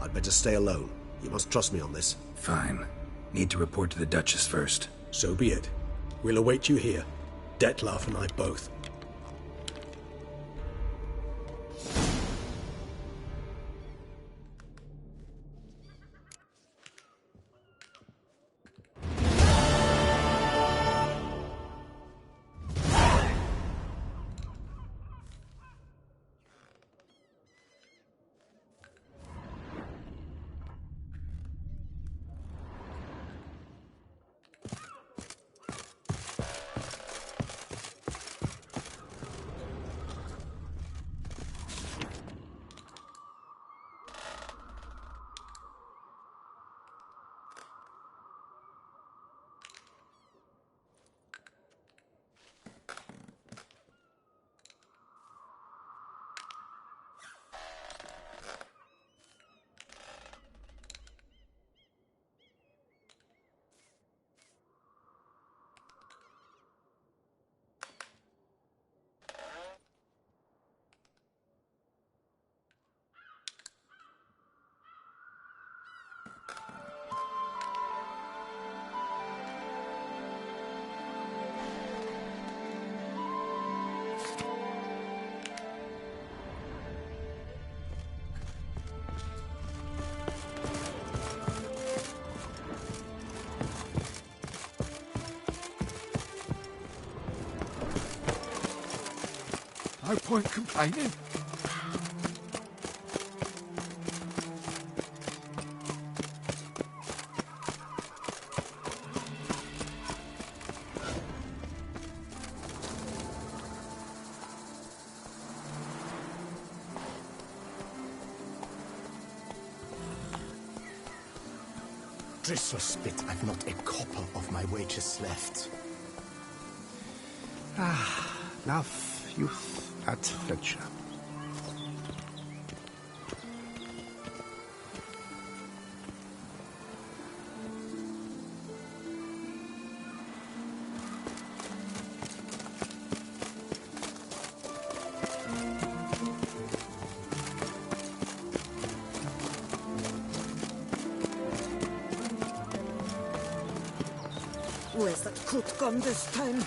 I'd better stay alone. You must trust me on this. Fine. Need to report to the Duchess first. So be it. We'll await you here. Dettlaff and I both. No point complaining. Drizzle spit, I've not a copper of my wages left. Love, youth, adventure. Where's that coot gone this time?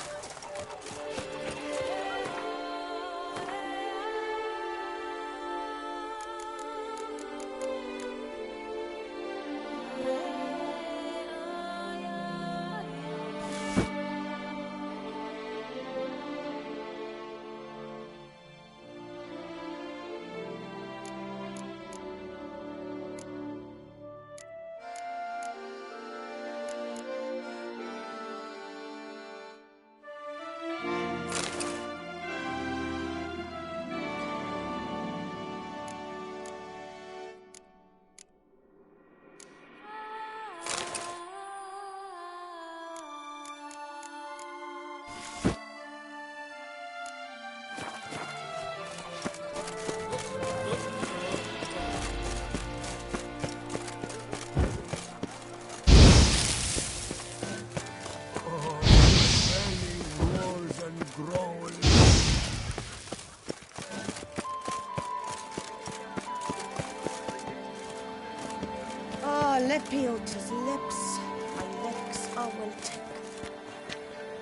Lepiota's lips, my legs are wilting.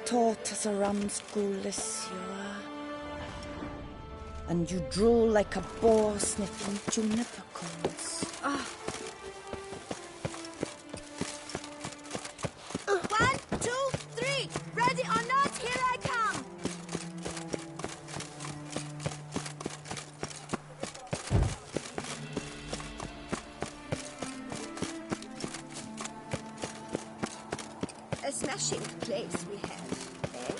Taut as a ramsgulis you are. And you drool like a boar sniffing juniper cones. Ah. 1, 2, 3! Ready or not, here I come! A smashing place we have, eh?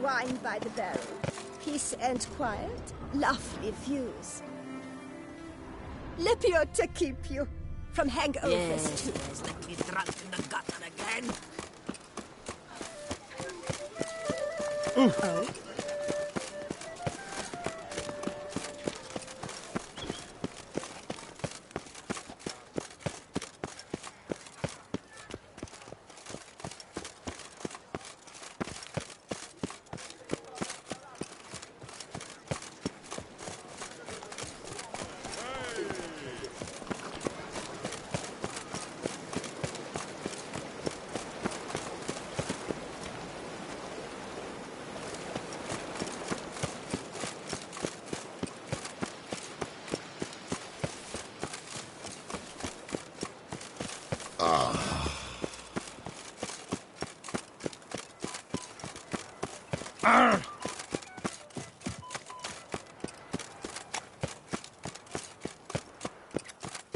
Wine by the barrel, peace and quiet, lovely views. Lepiota keep you from hangovers too. Yes, let me drunk in the gutter again. Oh?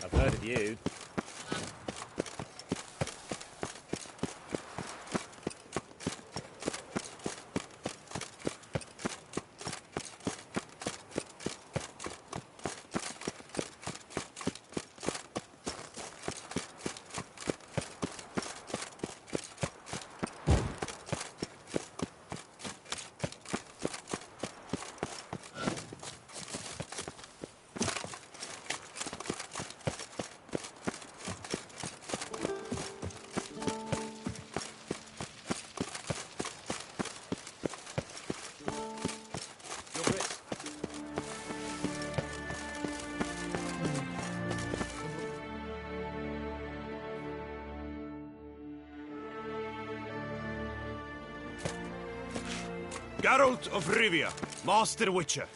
I've heard of you. Geralt of Rivia, Master Witcher.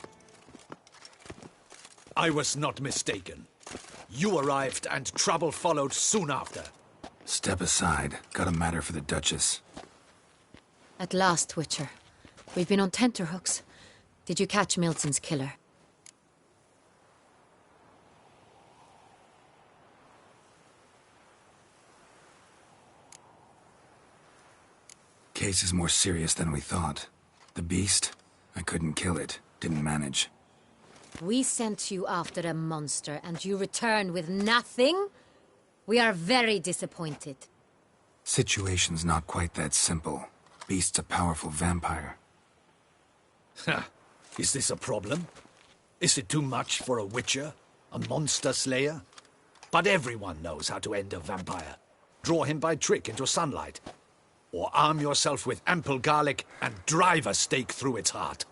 I was not mistaken. You arrived and trouble followed soon after. Step aside. Got a matter for the Duchess. At last, Witcher. We've been on tenterhooks. Did you catch Milton's killer? Case is more serious than we thought. The beast? I couldn't kill it. Didn't manage. We sent you after a monster, and you returned with nothing? We are very disappointed. Situation's not quite that simple. Beast's a powerful vampire. Ha! Is this a problem? Is it too much for a witcher? A monster slayer? But everyone knows how to end a vampire. Draw him by trick into sunlight. Or arm yourself with ample garlic and drive a stake through its heart.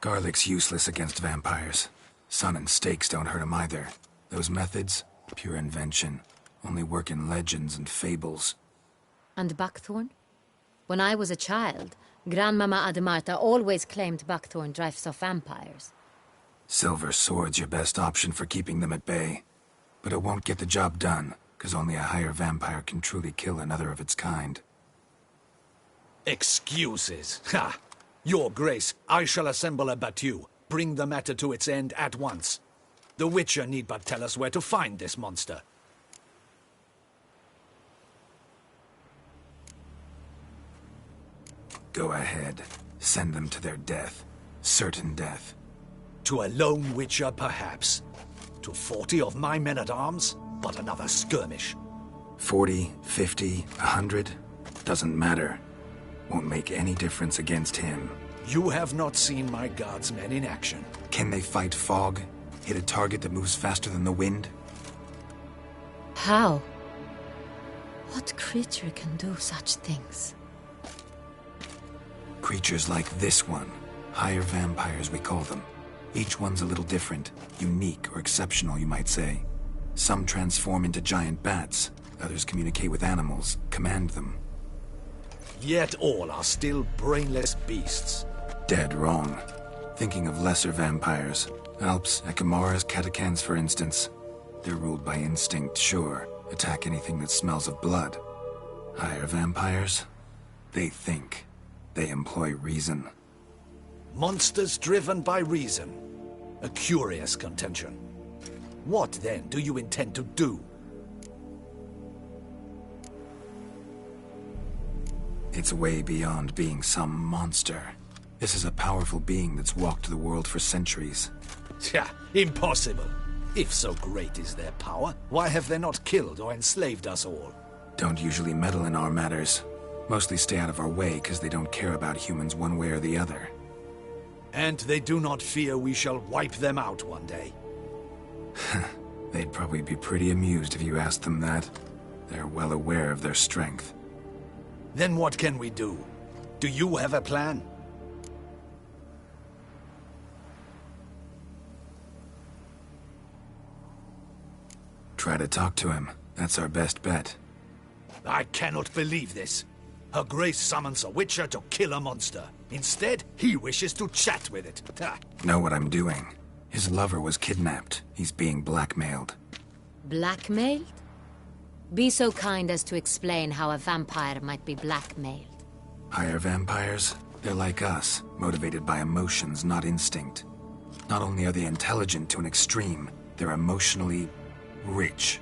Garlic's useless against vampires. Sun and stakes don't hurt him either. Those methods, pure invention. Only work in legends and fables. And buckthorn? When I was a child, Grandmama Ademarta always claimed buckthorn drives off vampires. Silver sword's your best option for keeping them at bay. But it won't get the job done, because only a higher vampire can truly kill another of its kind. Excuses. Ha! Your Grace, I shall assemble a battue. Bring the matter to its end at once. The Witcher need but tell us where to find this monster. Go ahead. Send them to their death. Certain death. To a lone Witcher, perhaps. To 40 of my men-at-arms, but another skirmish. 40, 50, 100? Doesn't matter. Won't make any difference against him. You have not seen my guardsmen in action. Can they fight fog? Hit a target that moves faster than the wind? How? What creature can do such things? Creatures like this one. Higher vampires, we call them. Each one's a little different. Unique or exceptional, you might say. Some transform into giant bats. Others communicate with animals, command them. Yet all are still brainless beasts. Dead wrong. Thinking of lesser vampires. Alps, Ekamaras, Catacans, for instance. They're ruled by instinct, sure. Attack anything that smells of blood. Higher vampires? They think. They employ reason. Monsters driven by reason. A curious contention. What, then, do you intend to do? It's way beyond being some monster. This is a powerful being that's walked the world for centuries. Yeah, impossible. If so great is their power, why have they not killed or enslaved us all? Don't usually meddle in our matters. Mostly stay out of our way because they don't care about humans one way or the other. And they do not fear we shall wipe them out one day. They'd probably be pretty amused if you asked them that. They're well aware of their strength. Then what can we do? Do you have a plan? Try to talk to him. That's our best bet. I cannot believe this. Her Grace summons a Witcher to kill a monster. Instead, he wishes to chat with it. Know what I'm doing. His lover was kidnapped. He's being blackmailed. Blackmailed? Be so kind as to explain how a vampire might be blackmailed. Higher vampires? They're like us, motivated by emotions, not instinct. Not only are they intelligent to an extreme, they're emotionally rich,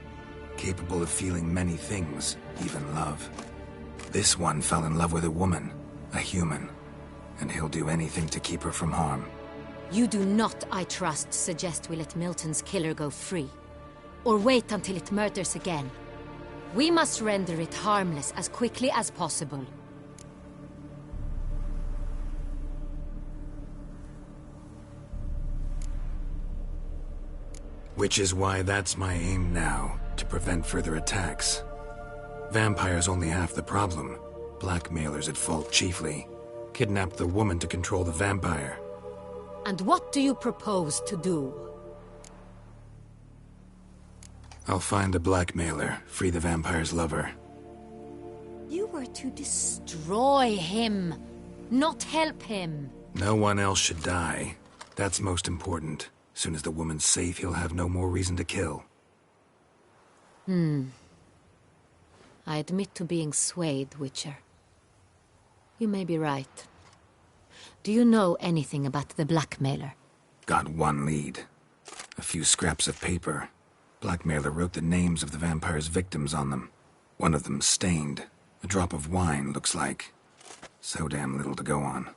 capable of feeling many things, even love. This one fell in love with a woman, a human, and he'll do anything to keep her from harm. You do not, I trust, suggest we let Milton's killer go free, or wait until it murders again. We must render it harmless as quickly as possible. Which is why that's my aim now, to prevent further attacks. Vampires only half the problem. Blackmailers at fault chiefly. Kidnapped the woman to control the vampire. And what do you propose to do? I'll find the blackmailer, free the vampire's lover. You were to destroy him, not help him. No one else should die. That's most important. Soon as the woman's safe, he'll have no more reason to kill. I admit to being swayed, Witcher. You may be right. Do you know anything about the blackmailer? Got one lead. A few scraps of paper. Blackmailer wrote the names of the vampire's victims on them. One of them stained. A drop of wine, looks like. So damn little to go on.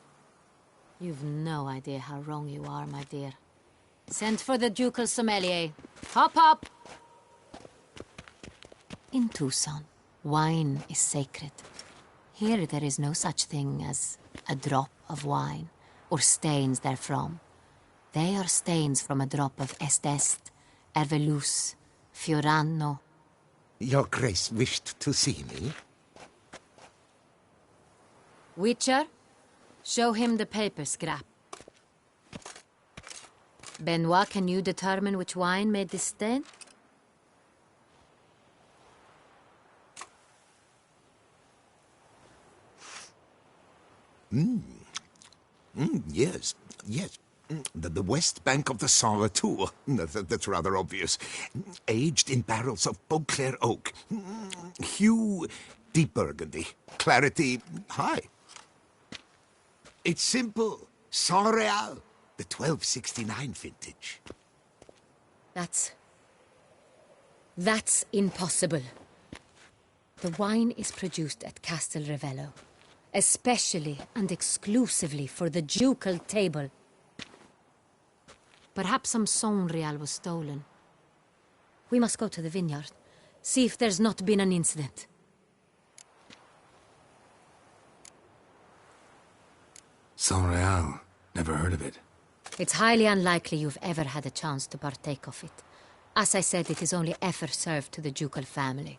You've no idea how wrong you are, my dear. Send for the ducal sommelier. Hop, hop! In Tucson, wine is sacred. Here there is no such thing as a drop of wine, or stains therefrom. They are stains from a drop of Estest, Ervelus, Fiorano. Your Grace wished to see me? Witcher, show him the paper scrap. Benoit, can you determine which wine made this stain? Yes. The west bank of the Saint Retour. That's rather obvious. Aged in barrels of Beauclair oak. Hue, deep burgundy. Clarity, high. It's simple. Saint Real, the 1269 vintage. That's impossible. The wine is produced at Castel Revello, especially and exclusively for the ducal table. Perhaps some Saint Real was stolen. We must go to the vineyard, see if there's not been an incident. Saint Real. Never heard of it. It's highly unlikely you've ever had a chance to partake of it. As I said, it is only ever served to the ducal family.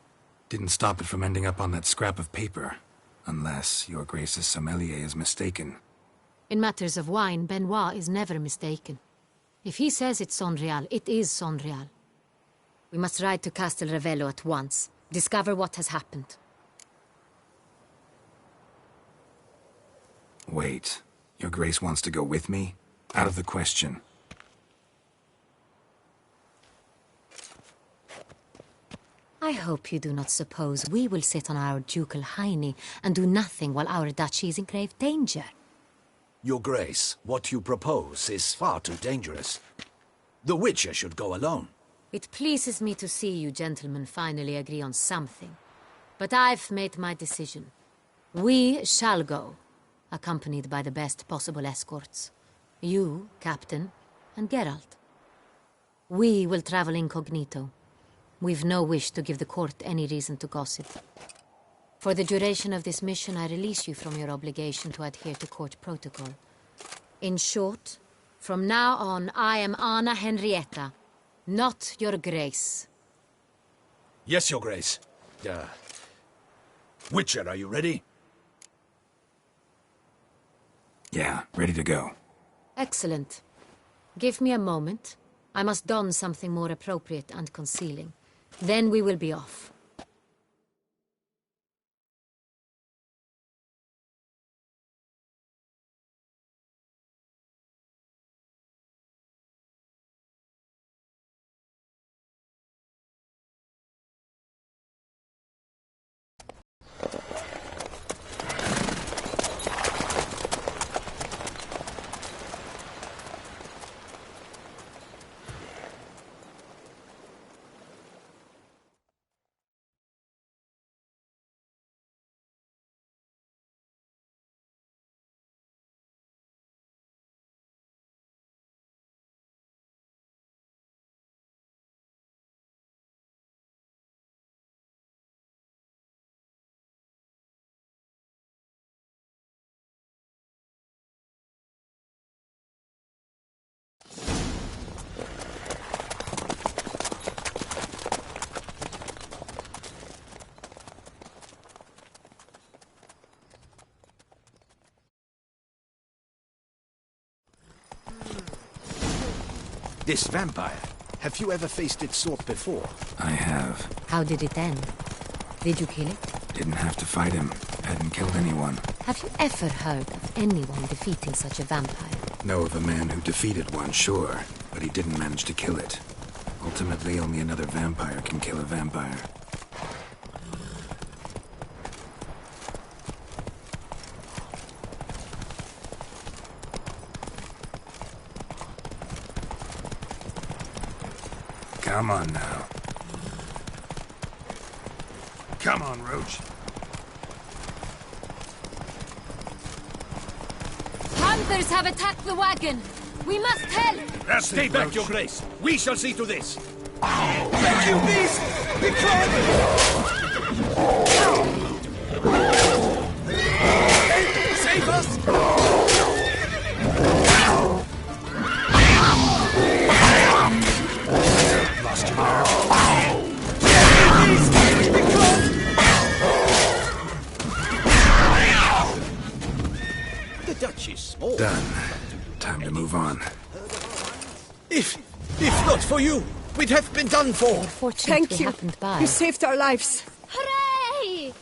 Didn't stop it from ending up on that scrap of paper. Unless your Grace's sommelier is mistaken. In matters of wine, Benoit is never mistaken. If he says it's Saint Real, it is Saint Real. We must ride to Castel Revello at once. Discover what has happened. Wait. Your Grace wants to go with me? Out of the question. I hope you do not suppose we will sit on our ducal hiney and do nothing while our duchy is in grave danger. Your Grace, what you propose is far too dangerous. The Witcher should go alone. It pleases me to see you gentlemen finally agree on something. But I've made my decision. We shall go, accompanied by the best possible escorts. You, Captain, and Geralt. We will travel incognito. We've no wish to give the court any reason to gossip. For the duration of this mission, I release you from your obligation to adhere to court protocol. In short, from now on, I am Anna Henrietta, not your Grace. Yes, Your Grace. Witcher, are you ready? Yeah, ready to go. Excellent. Give me a moment. I must don something more appropriate and concealing. Then we will be off. This vampire, have you ever faced its sort before? I have. How did it end? Did you kill it? Didn't have to fight him. Hadn't killed anyone. Have you ever heard of anyone defeating such a vampire? Know of a man who defeated one, sure, but he didn't manage to kill it. Ultimately, only another vampire can kill a vampire. Come on now. Come on, Roach. Hunters have attacked the wagon. We must help. Stay back, Your Grace. We shall see to this. Thank you, beast! Be Save us! Lost your nerve. The Dutch is small. Done. Time to move on. If not for you, we'd have been done for. Thank you. You saved our lives. Hooray!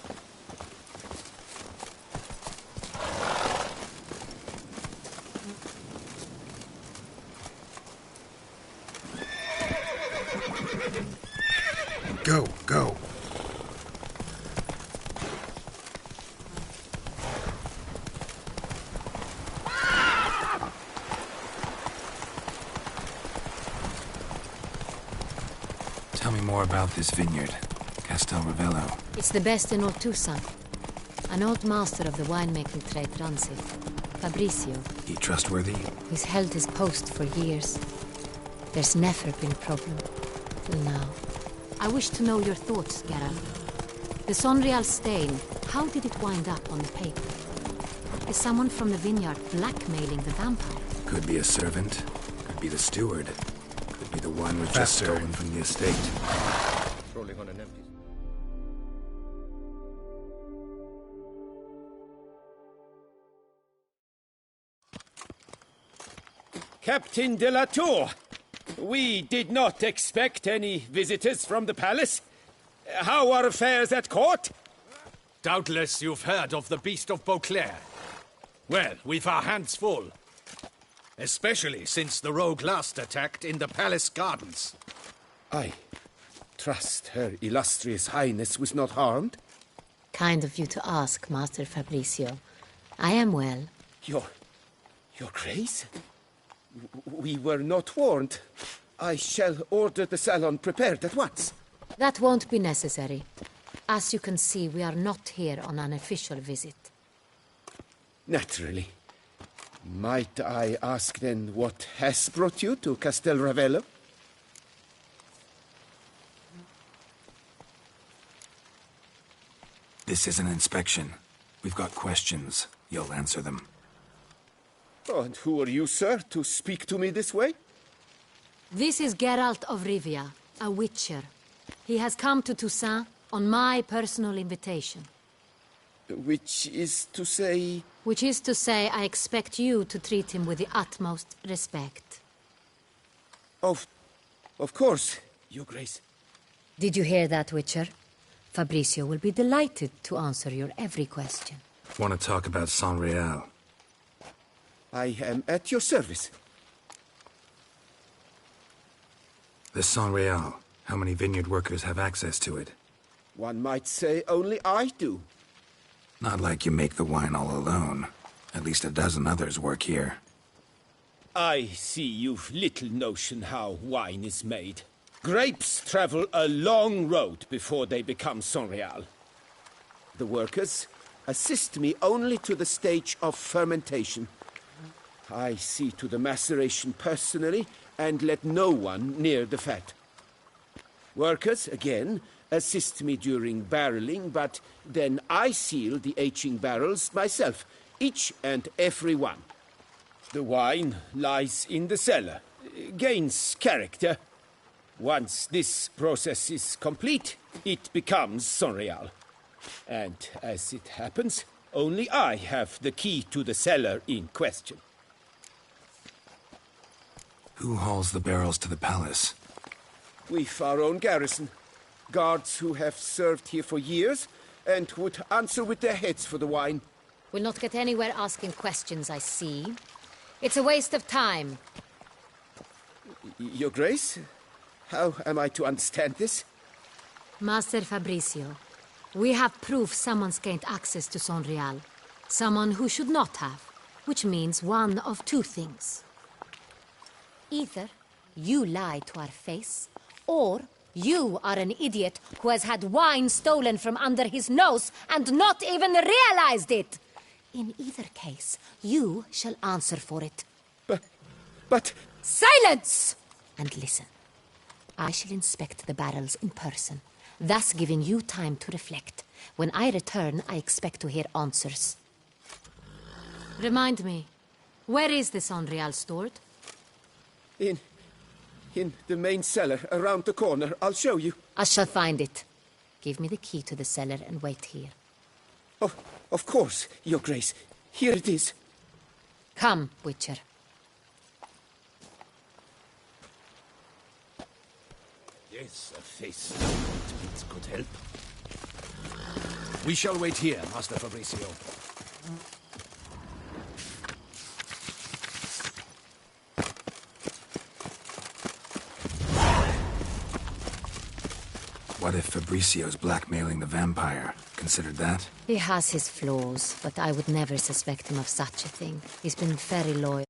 Go, go. Tell me more about this vineyard, Castel Ravello. It's the best in all Tucson. An old master of the winemaking trade runs it, Fabrizio. He trustworthy? He's held his post for years. There's never been a problem, till now. I wish to know your thoughts, Geralt. The Sonreal stain, how did it wind up on the paper? Is someone from the vineyard blackmailing the vampire? Could be a servant, could be the steward, could be the one we've just stolen from the estate. Rolling on an empty. Captain de la Tour, we did not expect any visitors from the palace. How are affairs at court? Doubtless you've heard of the Beast of Beauclair. Well, we've our hands full. Especially since the rogue last attacked in the palace gardens. I trust Her Illustrious Highness was not harmed? Kind of you to ask, Master Fabricio. I am well. Your Grace? We were not warned. I shall order the salon prepared at once. That won't be necessary. As you can see, we are not here on an official visit. Naturally. Might I ask then what has brought you to Castel Ravello? This is an inspection. We've got questions. You'll answer them. Oh, and who are you, sir, to speak to me this way? This is Geralt of Rivia, a witcher. He has come to Toussaint on my personal invitation. Which is to say... Which is to say, I expect you to treat him with the utmost respect. Of course, Your Grace. Did you hear that, Witcher? Fabricio will be delighted to answer your every question. Want to talk about Saint-Réal? I am at your service. The Saint-Réal. How many vineyard workers have access to it? One might say only I do. Not like you make the wine all alone. At least a dozen others work here. I see you've little notion how wine is made. Grapes travel a long road before they become Saint-Réal. The workers assist me only to the stage of fermentation. I see to the maceration personally and let no one near the fat. Workers, again, assist me during barreling, but then I seal the aging barrels myself, each and every one. The wine lies in the cellar, gains character. Once this process is complete, it becomes Saint-Réal. And as it happens, only I have the key to the cellar in question. Who hauls the barrels to the palace? We've our own garrison. Guards who have served here for years and would answer with their heads for the wine. We'll not get anywhere asking questions, I see. It's a waste of time. Your Grace? How am I to understand this? Master Fabricio, we have proof someone's gained access to Saint-Réal. Someone who should not have. Which means one of two things. Either you lie to our face, or you are an idiot who has had wine stolen from under his nose and not even realized it. In either case, you shall answer for it. But... Silence! And listen. I shall inspect the barrels in person, thus giving you time to reflect. When I return, I expect to hear answers. Remind me, where is the Saint-Réal stored? In the main cellar, around the corner. I'll show you. I shall find it. Give me the key to the cellar and wait here. Oh, of course, Your Grace. Here it is. Come, Witcher. Yes, a face that means good help. We shall wait here, Master Fabricio. What if Fabricio's blackmailing the vampire? Considered that? He has his flaws, but I would never suspect him of such a thing. He's been very loyal.